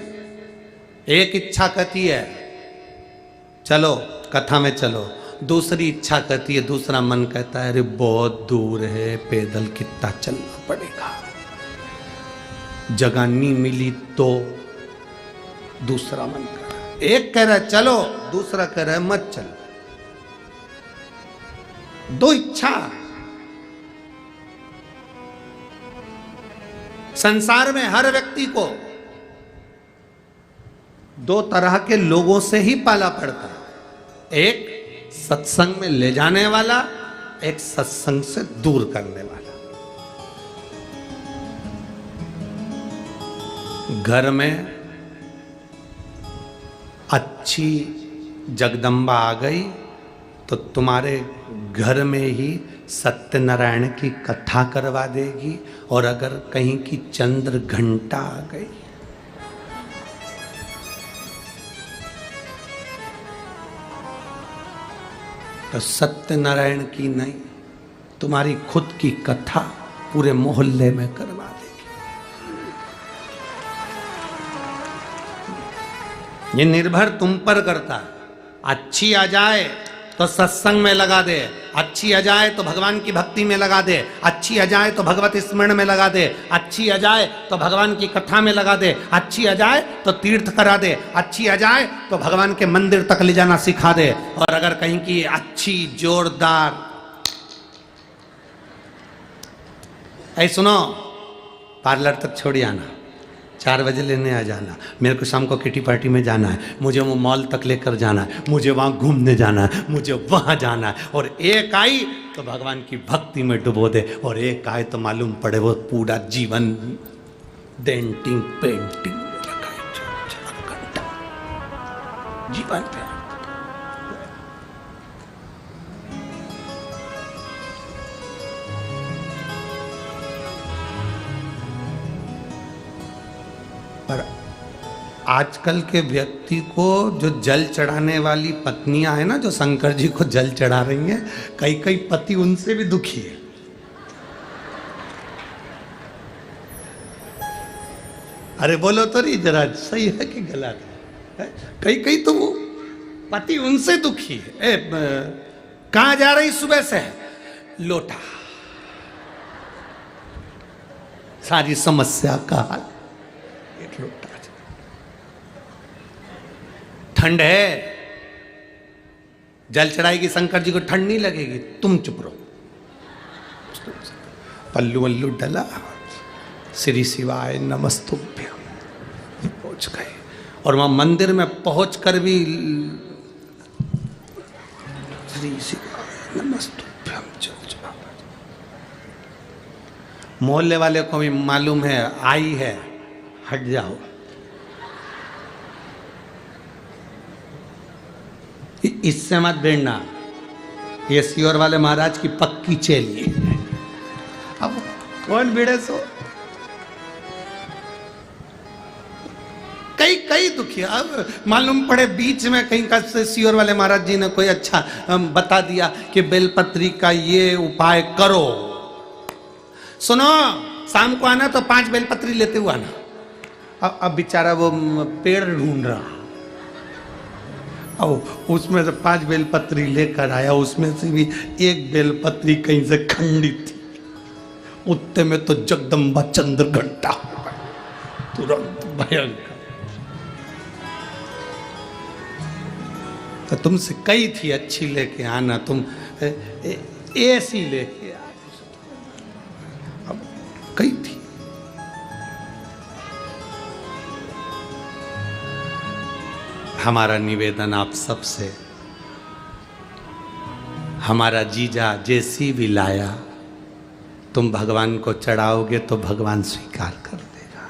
एक इच्छा कहती है चलो कथा में चलो, दूसरी इच्छा कहती है, दूसरा मन कहता है अरे बहुत दूर है, पैदल कितना चलना पड़ेगा। जगह नहीं मिली तो दूसरा मन कह रहा है, एक कह रहा है चलो, दूसरा कह रहा है मत चलो। दो इच्छा। संसार में हर व्यक्ति को दो तरह के लोगों से ही पाला पड़ता है, एक सत्संग में ले जाने वाला, एक सत्संग से दूर करने वाला। घर में अच्छी जगदम्बा आ गई तो तुम्हारे घर में ही सत्यनारायण की कथा करवा देगी, और अगर कहीं की चंद्र घंटा आ गई तो सत्यनारायण की नहीं, तुम्हारी खुद की कथा पूरे मोहल्ले में करवा देगी। ये निर्भर तुम पर करता है। अच्छी आ जाए तो सत्संग में लगा दे, अच्छी आ जाए तो भगवान की भक्ति में लगा दे, अच्छी आ जाए तो भगवत स्मरण में लगा दे, अच्छी आ जाए तो भगवान की कथा में लगा दे, अच्छी आ जाए तो तीर्थ करा दे, अच्छी आ जाए तो भगवान के मंदिर तक ले जाना सिखा दे। और अगर कहीं की अच्छी जोरदार, ऐ सुनो, पार्लर तक छोड़ आना, 4 बजे लेने आ जाना, मेरे को शाम को किटी पार्टी में जाना है, मुझे वो मॉल तक लेकर जाना है, मुझे वहाँ घूमने जाना है, मुझे वहाँ जाना है। और एक आई तो भगवान की भक्ति में डुबो दे, और एक आए तो मालूम पड़े वो पूरा जीवन डेंटिंग पेंटिंग में लगा है, 4 घंटा जीवन पे। पर आजकल के व्यक्ति को जो जल चढ़ाने वाली पत्नियां हैं ना, जो शंकर जी को जल चढ़ा रही हैं, कई कई पति उनसे भी दुखी है। अरे बोलो तो नहीं जरा, सही है कि गलत है? कई कई तो वो पति उनसे दुखी है। कहाँ जा रही सुबह से? लोटा। सारी समस्या का हाल लोटा। ठंड है, जल चढ़ाएगी शंकर जी को, ठंड नहीं लगेगी, तुम चुप रहो। पल्लू वल्लू डला, श्री शिवाय नमस्तुभ्यम, पहुंच गए। और वहां मंदिर में पहुंचकर भी श्री शिवाय नमस्तुभ्यम चल चला। मोहल्ले वाले को भी मालूम है आई है, हट जाओ। इससे मत भिड़ना, ये सियोर वाले महाराज की पक्की चेली। अब कौन भिड़े सो? कई कई दुखी। अब मालूम पड़े बीच में कहीं का सियोर वाले महाराज जी ने कोई अच्छा बता दिया कि बेलपत्री का ये उपाय करो। सुनो, शाम को आना तो 5 बेलपत्री लेते हुए आना। अब बेचारा वो पेड़ ढूंढ रहा, अब उसमें से 5 बेलपत्री लेकर आया, उसमें से भी एक बेलपत्री कहीं से खंडित थी। उतने में तो जगदम्बा चंद्र घंटा तुरंत भयंकर। तो तुमसे कही थी अच्छी लेके आना, तुम ऐसी लेके आ। अब कही थी। हमारा निवेदन आप सबसे, हमारा जीजा जैसी भी लाया तुम भगवान को चढ़ाओगे तो भगवान स्वीकार कर देगा।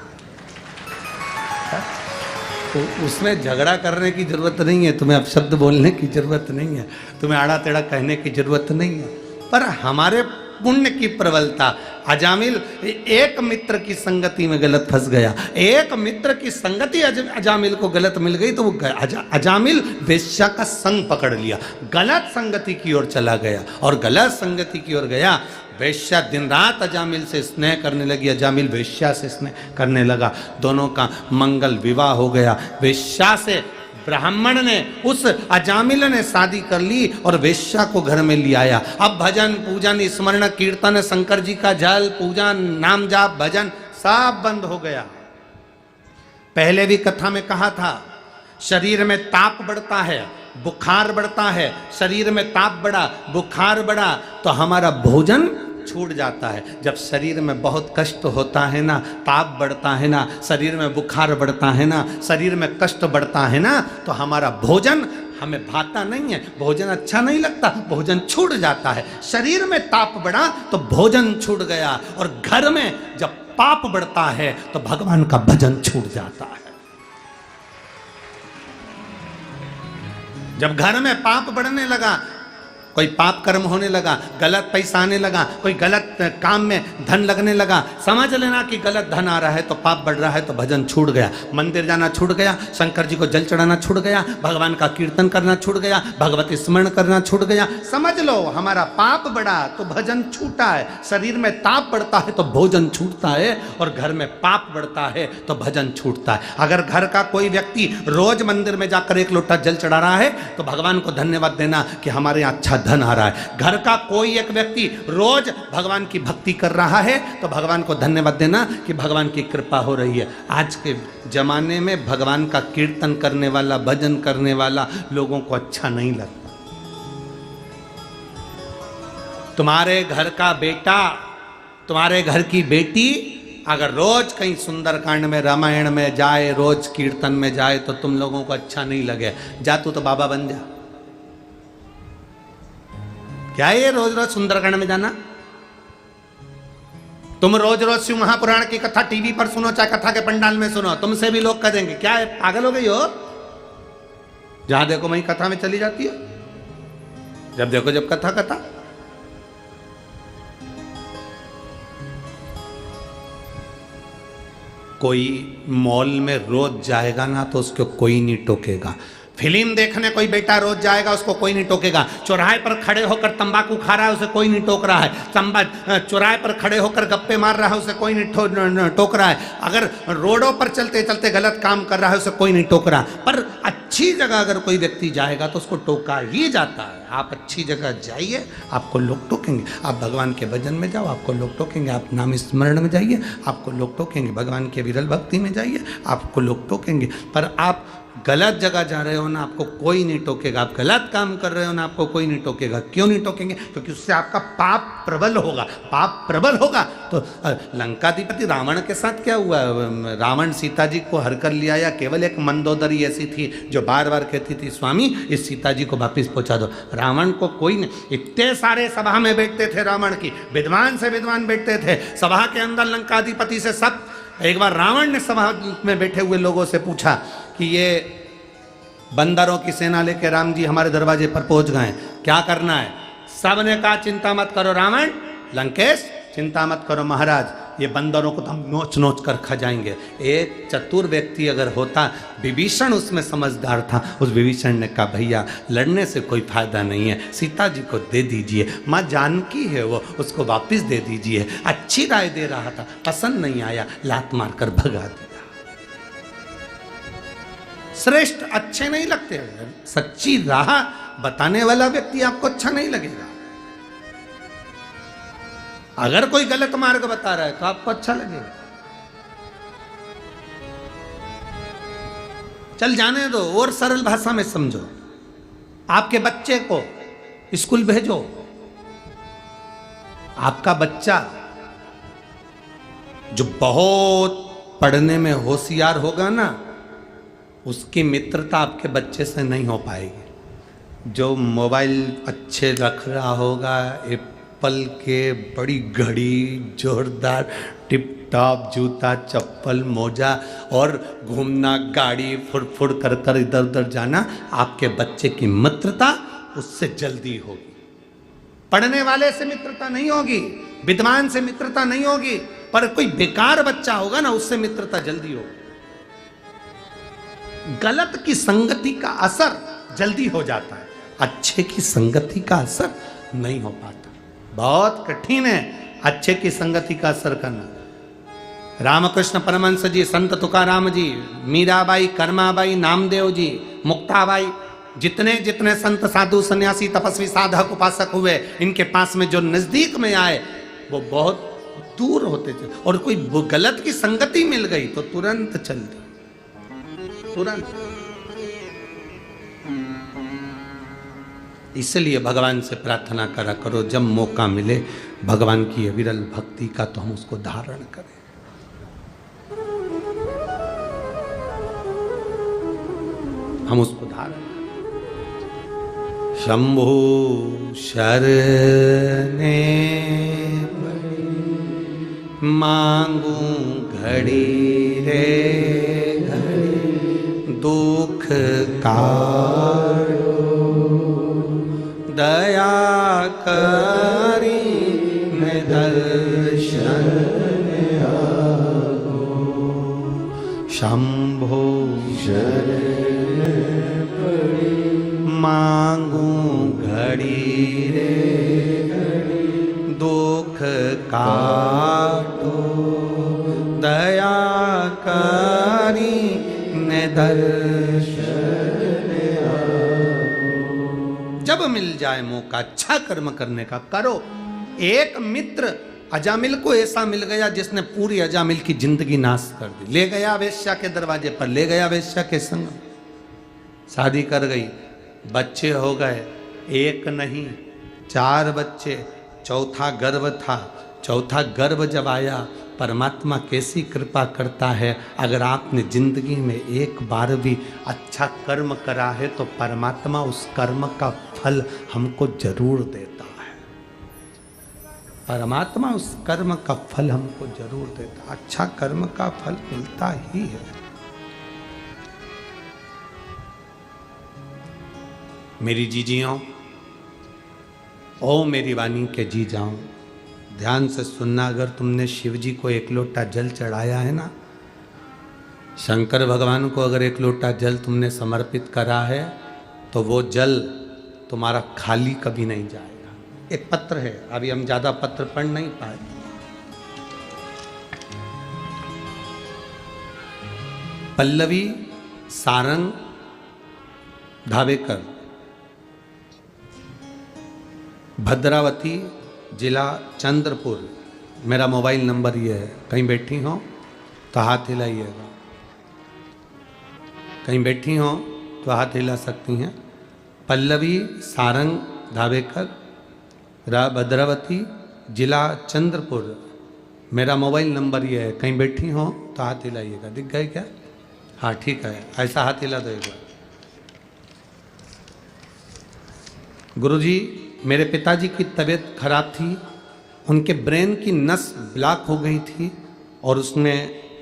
तो उसमें झगड़ा करने की जरूरत नहीं है, तुम्हें अपशब्द बोलने की जरूरत नहीं है, तुम्हें आड़ा टेढ़ा कहने की जरूरत नहीं है। पर हमारे पुण्य की प्रबलता, अजामिल एक मित्र की संगति में गलत फंस गया, एक मित्र की संगति अजामिल को गलत मिल गई तो वो अजामिल वेश्या का संग पकड़ लिया, गलत संगति की ओर चला गया और गलत संगति की ओर गया। वेश्या दिन रात अजामिल से स्नेह करने लगी, अजामिल वेश्या से स्नेह करने लगा, दोनों का मंगल विवाह हो गया। वेश्या से ब्राह्मण ने, उस अजामिल ने शादी कर ली और वेश्या को घर में ले आया। अब भजन पूजन स्मरण कीर्तन शंकर जी का जल पूजन नाम जाप भजन सब बंद हो गया। पहले भी कथा में कहा था, शरीर में ताप बढ़ता है, बुखार बढ़ता है, शरीर में ताप बढ़ा बुखार बढ़ा तो हमारा भोजन छूट जाता है। जब शरीर में बहुत कष्ट होता है ना, ताप बढ़ता है ना, शरीर में बुखार बढ़ता है ना, शरीर में कष्ट बढ़ता है ना, तो हमारा भोजन हमें भाता नहीं है, भोजन अच्छा नहीं लगता, भोजन छूट जाता है। शरीर में ताप बढ़ा तो भोजन छूट गया, और घर में जब पाप बढ़ता है तो भगवान का भजन छूट जाता है। जब घर में पाप बढ़ने लगा, कोई पाप कर्म होने लगा, गलत पैसा आने लगा, कोई गलत काम में धन लगने लगा, समझ लेना कि गलत धन आ रहा है तो पाप बढ़ रहा है, तो भजन छूट गया, मंदिर जाना छूट गया, शंकर जी को जल चढ़ाना छूट गया, भगवान का कीर्तन करना छूट गया, भगवती स्मरण करना छूट गया। समझ लो हमारा पाप बढ़ा तो भजन छूटा है, शरीर में ताप बढ़ता है तो भोजन छूटता है, और घर में पाप बढ़ता है तो भजन छूटता है। अगर घर का कोई व्यक्ति रोज मंदिर में जाकर एक लोटा जल चढ़ा रहा है तो भगवान को धन्यवाद देना कि हमारे यहाँ अच्छा धन आ रहा है। घर का कोई एक व्यक्ति रोज भगवान की भक्ति कर रहा है तो भगवान को धन्यवाद देना कि भगवान की कृपा हो रही है। आज के जमाने में भगवान का कीर्तन करने वाला, भजन करने वाला लोगों को अच्छा नहीं लगता। तुम्हारे घर का बेटा, तुम्हारे घर की बेटी अगर रोज कहीं सुंदरकांड में, रामायण में जाए, रोज कीर्तन में जाए तो तुम लोगों को अच्छा नहीं लगे। जा तू तो बाबा बन जा। क्या ये रोज रोज सुंदरकांड में जाना? तुम रोज रोज शिव महापुराण की कथा टीवी पर सुनो, चाहे कथा के पंडाल में सुनो, तुमसे भी लोग कहेंगे क्या है, पागल हो गई हो? जहां देखो वहीं कथा में चली जाती हो, जब देखो जब कथा कथा। कोई मॉल में रोज जाएगा ना तो उसको कोई नहीं टोकेगा। फिल्म देखने कोई बेटा रोज जाएगा, उसको कोई नहीं टोकेगा। चौराहे पर खड़े होकर तंबाकू खा रहा है, उसे कोई नहीं टोक रहा है। चौराहे पर खड़े होकर गप्पे मार रहा है, उसे कोई नहीं टोक रहा है। अगर रोडों पर चलते चलते गलत काम कर रहा है, उसे कोई नहीं टोक रहा। पर अच्छी जगह अगर कोई व्यक्ति जाएगा तो उसको टोका ही जाता है। आप अच्छी जगह जाइए, आपको लोग टोकेंगे। आप भगवान के भजन में जाओ, आपको लोग टोकेंगे। आप नाम स्मरण में जाइए, आपको लोग टोकेंगे। भगवान के विरल भक्ति में जाइए, आपको लोग टोकेंगे। पर आप गलत जगह जा रहे हो ना, आपको कोई नहीं टोकेगा। आप गलत काम कर रहे हो ना, आपको कोई नहीं टोकेगा। क्यों नहीं टोकेंगे? क्योंकि उससे आपका पाप प्रबल होगा। पाप प्रबल होगा तो लंकाधिपति रावण के साथ क्या हुआ? रावण सीता जी को हर कर लिया, या केवल एक मंदोदरी ऐसी थी जो बार बार कहती थी स्वामी इस सीता जी को वापिस पहुंचा दो। रावण को कोई नहीं, इतने सारे सभा में बैठते थे, रावण की विद्वान से विद्वान बैठते थे सभा के अंदर लंकाधिपति से सब। एक बार रावण ने सभा में बैठे हुए लोगों से पूछा कि ये बंदरों की सेना लेकर राम जी हमारे दरवाजे पर पहुंच गए, क्या करना है? सबने कहा चिंता मत करो रावण, लंकेश चिंता मत करो महाराज, ये बंदरों को तो हम नोच नोच कर खा जाएंगे। एक चतुर व्यक्ति अगर होता, विभीषण उसमें समझदार था, उस विभीषण ने कहा भैया लड़ने से कोई फायदा नहीं है, सीता जी को दे दीजिए, माँ जानकी है वो, उसको वापस दे दीजिए। अच्छी राय दे रहा था, पसंद नहीं आया, लात मार कर भगा दिया। श्रेष्ठ अच्छे नहीं लगते, सच्ची राह बताने वाला व्यक्ति आपको अच्छा नहीं लगेगा। अगर कोई गलत मार्ग बता रहा है तो आपको अच्छा लगेगा। चल जाने दो, और सरल भाषा में समझो। आपके बच्चे को स्कूल भेजो, आपका बच्चा जो बहुत पढ़ने में होशियार होगा ना, उसकी मित्रता आपके बच्चे से नहीं हो पाएगी। जो मोबाइल अच्छे रख रहा होगा, एप्पल के बड़ी घड़ी जोरदार टिप टॉप, जूता, चप्पल, मोजा और घूमना, गाड़ी फुड़ कर कर इधर उधर जाना, आपके बच्चे की मित्रता उससे जल्दी होगी। पढ़ने वाले से मित्रता नहीं होगी, विद्वान से मित्रता नहीं होगी, पर कोई बेकार बच्चा होगा ना, उससे मित्रता जल्दी होगी। गलत की संगति का असर जल्दी हो जाता है, अच्छे की संगति का असर नहीं हो पाता। बहुत कठिन है अच्छे की संगति का असर करना। रामकृष्ण परमहंस जी, संत तुकाराम जी, मीराबाई, कर्माबाई, नामदेव जी, मुक्ताबाई, जितने जितने संत साधु सन्यासी तपस्वी साधक उपासक हुए, इनके पास में जो नजदीक में आए वो बहुत दूर होते थे, और कोई गलत की संगति मिल गई तो तुरंत चल दी, तुरंत। इसलिए भगवान से प्रार्थना करा करो, जब मौका मिले भगवान की अविरल भक्ति का, तो हम उसको धारण करें। हम उसको धारण करें। शंभु शरणे मांगू घड़ी रे घड़ी, दुख कारो दया करी मैं दर्शन आओ। शंभो शरण मांगू घड़ी रे घड़ी, दुख काटो दया करी ने दर्शन आओ। जब मिल जाए मौका अच्छा कर्म करने का करो। एक मित्र अजामिल को ऐसा मिल गया जिसने पूरी अजामिल की जिंदगी नाश कर दी। ले गया वेश्या के दरवाजे पर, ले गया वेश्या के संग, शादी कर गई, बच्चे हो गए, एक नहीं 4 बच्चे, चौथा गर्भ था। चौथा गर्भ जब आया, परमात्मा कैसी कृपा करता है, अगर आपने जिंदगी में एक बार भी अच्छा कर्म करा है तो परमात्मा उस कर्म का फल हमको जरूर देता है। परमात्मा उस कर्म का फल हमको जरूर देता है, अच्छा कर्म का फल मिलता ही है। मेरी जीजियों, ओ मेरी वाणी के जी जाऊं, ध्यान से सुनना। अगर तुमने शिव जी को 1 लोटा जल चढ़ाया है ना, शंकर भगवान को अगर 1 लोटा जल तुमने समर्पित करा है, तो वो जल तुम्हारा खाली कभी नहीं जाएगा। एक पत्र है, अभी हम ज़्यादा पत्र पढ़ नहीं पाए। पल्लवी सारंग धावेकर, भद्रावती जिला चंद्रपुर। मेरा मोबाइल नंबर ये है, कहीं बैठी हो तो हाथ हिलाइएगा, कहीं बैठी हो तो हाथ हिला सकती हैं। पल्लवी सारंग धावेकर, भद्रावती जिला चंद्रपुर। मेरा मोबाइल नंबर ये है, कहीं बैठी हो तो हाथ हिलाइएगा। दिख गए क्या? हाँ ठीक है, ऐसा हाथ हिला दो एक बार। गुरुजी, मेरे पिताजी की तबीयत खराब थी, उनके ब्रेन की नस ब्लॉक हो गई थी और उसमें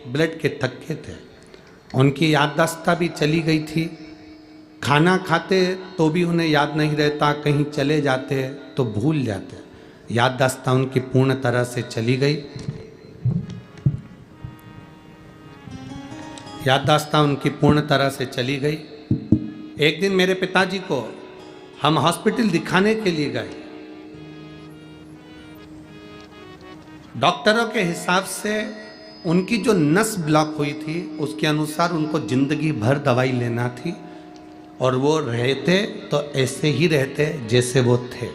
ब्लड के थक्के थे। उनकी याददाश्त भी चली गई थी, खाना खाते तो भी उन्हें याद नहीं रहता, कहीं चले जाते तो भूल जाते। याददाश्त उनकी पूर्ण तरह से चली गई, याददाश्त उनकी पूर्ण तरह से चली गई। एक दिन मेरे पिताजी को हम हॉस्पिटल दिखाने के लिए गए। डॉक्टरों के हिसाब से उनकी जो नस ब्लॉक हुई थी उसके अनुसार उनको जिंदगी भर दवाई लेना थी, और वो रहते तो ऐसे ही रहते जैसे वो थे।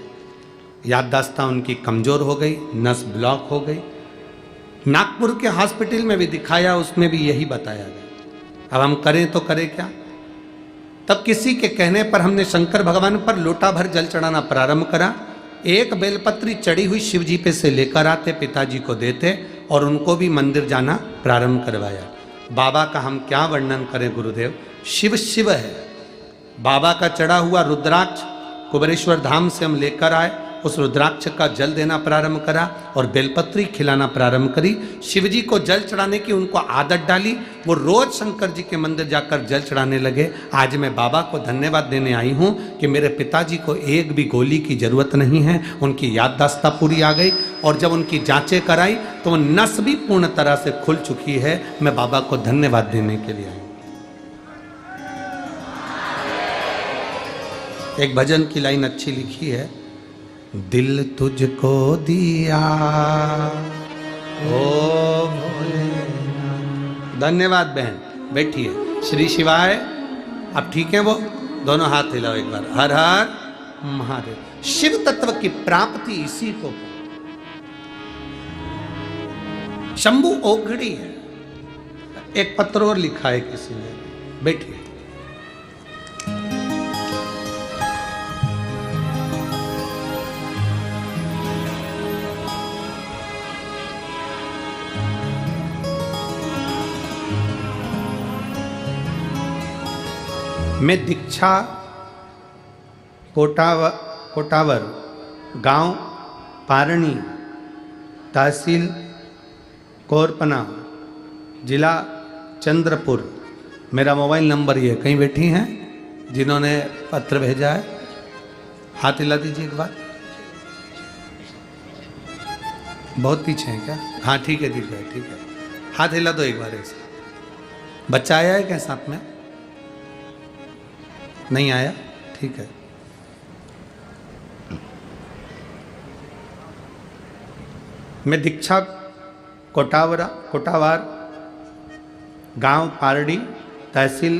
याददाश्त उनकी कमज़ोर हो गई, नस ब्लॉक हो गई। नागपुर के हॉस्पिटल में भी दिखाया, उसमें भी यही बताया गया। अब हम करें तो करें क्या? तब किसी के कहने पर हमने शंकर भगवान पर लोटा भर जल चढ़ाना प्रारंभ करा। एक बेलपत्री चढ़ी हुई शिव जी पे से लेकर आते, पिताजी को देते और उनको भी मंदिर जाना प्रारंभ करवाया। बाबा का हम क्या वर्णन करें गुरुदेव, शिव शिव है। बाबा का चढ़ा हुआ रुद्राक्ष कुबेरेश्वर धाम से हम लेकर आए उस रुद्राक्ष का जल देना प्रारंभ करा और बेलपत्री खिलाना प्रारंभ करी। शिवजी को जल चढ़ाने की उनको आदत डाली, वो रोज शंकर जी के मंदिर जाकर जल चढ़ाने लगे। आज मैं बाबा को धन्यवाद देने आई हूँ कि मेरे पिताजी को एक भी गोली की जरूरत नहीं है, उनकी याददाश्त पूरी आ गई और जब उनकी जांचें कराई तो वो नस भी पूर्ण तरह से खुल चुकी है। मैं बाबा को धन्यवाद देने के लिए आई। एक भजन की लाइन अच्छी लिखी है, दिल तुझको दिया ओ भोले। धन्यवाद बहन, बैठिए। श्री शिवाय। अब ठीक है वो दोनों हाथ हिलाओ एक बार। हर हर महादेव। शिव तत्व की प्राप्ति इसी को शंभु ओघड़ी है। एक पत्र और लिखा है किसी ने, बैठिए। मैं दीक्षा कोटावर गांव पारणी तहसील कोरपना जिला चंद्रपुर। मेरा मोबाइल नंबर ये। कहीं बैठी हैं जिन्होंने पत्र भेजा है? हाथ हिला दीजिए एक बार। बहुत पीछे हैं क्या? हाँ ठीक है, ठीक है, ठीक है। हाथ हिला दो एक बार ऐसे। बच्चा आया है क्या साथ में? नहीं आया? ठीक है। मैं दीक्षा कोटावार गांव पारडी तहसील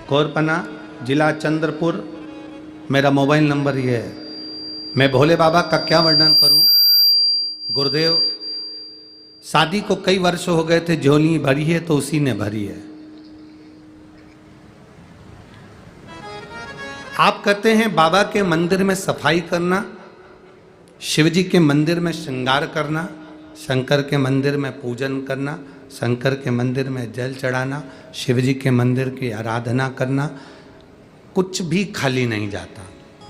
कोरपना जिला चंद्रपुर। मेरा मोबाइल नंबर ये है। मैं भोले बाबा का क्या वर्णन करूं? गुरुदेव, शादी को कई वर्ष हो गए थे, झोली भरी है तो उसी ने भरी है। आप कहते हैं बाबा के मंदिर में सफाई करना, शिव जी के मंदिर में श्रृंगार करना, शंकर के मंदिर में पूजन करना, शंकर के मंदिर में जल चढ़ाना, शिव जी के मंदिर की आराधना करना, कुछ भी खाली नहीं जाता।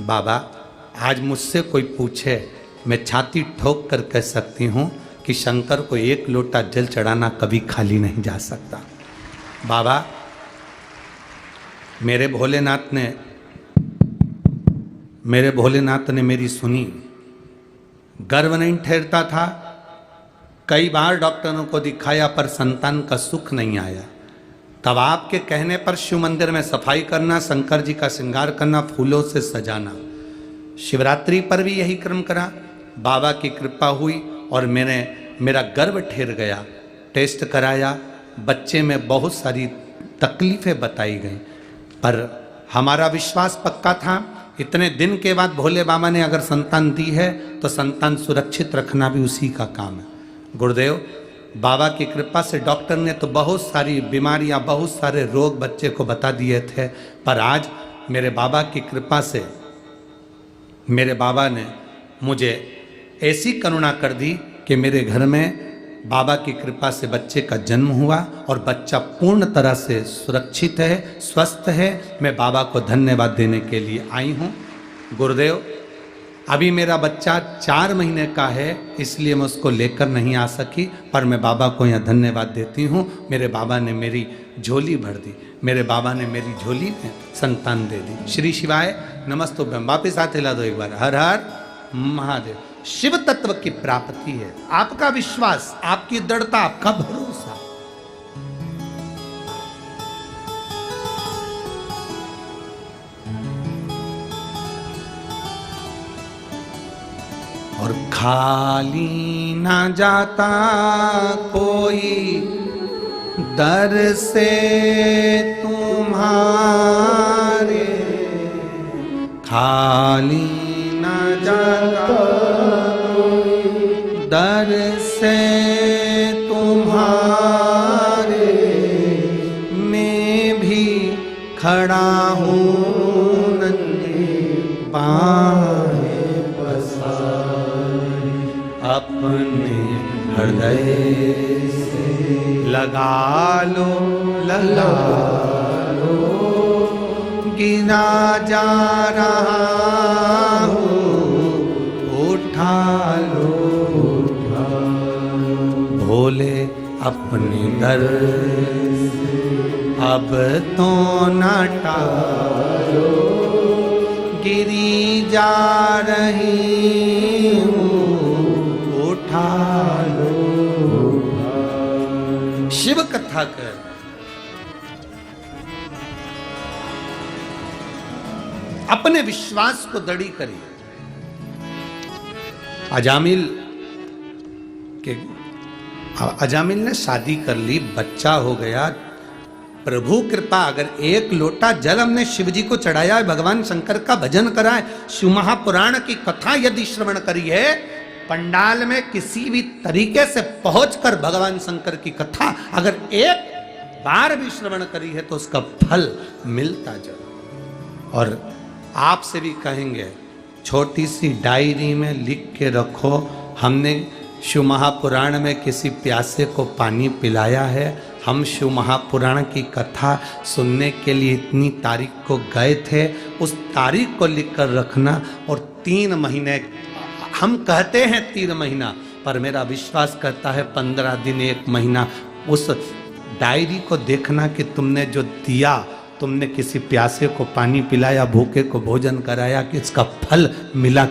बाबा, आज मुझसे कोई पूछे, मैं छाती ठोक कर कह सकती हूँ कि शंकर को एक लोटा जल चढ़ाना कभी खाली नहीं जा सकता। बाबा, मेरे भोलेनाथ ने मेरी सुनी। गर्व नहीं ठहरता था, कई बार डॉक्टरों को दिखाया पर संतान का सुख नहीं आया। तब आपके कहने पर शिव मंदिर में सफाई करना, शंकर जी का श्रृंगार करना, फूलों से सजाना। शिवरात्रि पर भी यही क्रम करा। बाबा की कृपा हुई और मेरा गर्व ठहर गया। टेस्ट कराया, बच्चे में बहुत सारी तकलीफें बताई गई, पर हमारा विश्वास पक्का था। इतने दिन के बाद भोले बाबा ने अगर संतान दी है तो संतान सुरक्षित रखना भी उसी का काम है। गुरुदेव, बाबा की कृपा से डॉक्टर ने तो बहुत सारी बीमारियां, बहुत सारे रोग बच्चे को बता दिए थे, पर आज मेरे बाबा की कृपा से मेरे बाबा ने मुझे ऐसी करुणा कर दी कि मेरे घर में बाबा की कृपा से बच्चे का जन्म हुआ और बच्चा पूर्ण तरह से सुरक्षित है, स्वस्थ है। मैं बाबा को धन्यवाद देने के लिए आई हूँ। गुरुदेव, अभी मेरा बच्चा 4 महीने का है, इसलिए मैं उसको लेकर नहीं आ सकी, पर मैं बाबा को यहाँ धन्यवाद देती हूँ। मेरे बाबा ने मेरी झोली भर दी, मेरे बाबा ने मेरी झोली में संतान दे दी। श्री शिवाय नमस्तुभ्यम। वापिस हाथ हिला दो एक बार। हर हर महादेव। शिव तत्व की प्राप्ति है। आपका विश्वास, आपकी दृढ़ता, आपका भरोसा। और खाली ना जाता कोई दर से तुम्हारे, खाली ना जाता दर से तुम्हारे, मैं भी खड़ा हूँ नन्हे बाहें पसारे, अपने हृदय से लगा लो, लगा लो, गिना जा रहा हूँ अपने दर अब तो न टालो, गिरी जा रही हूँ उठा लो। शिव कथा कर अपने विश्वास को दृढ़ करिए। अजामिल ने शादी कर ली, बच्चा हो गया। प्रभु कृपा, अगर एक लोटा जल हमने शिव जी को चढ़ाया है, भगवान शंकर का भजन करा है, शिव महापुराण की कथा यदि श्रवण करी है, पंडाल में किसी भी तरीके से पहुंचकर भगवान शंकर की कथा अगर एक बार भी श्रवण करी है तो उसका फल मिलता जाए। और आपसे भी कहेंगे, छोटी सी डायरी में लिख के रखो, हमने शिव महापुराण में किसी प्यासे को पानी पिलाया है, हम शिव महापुराण की कथा सुनने के लिए इतनी तारीख को गए थे, उस तारीख को लिख कर रखना। और 3 महीने, हम कहते हैं 3 महीना, पर मेरा विश्वास करता है 15 दिन 1 महीना उस डायरी को देखना कि तुमने जो दिया, तुमने किसी प्यासे को पानी पिलाया, भूखे को भोजन कराया, कि इसका फल मिला।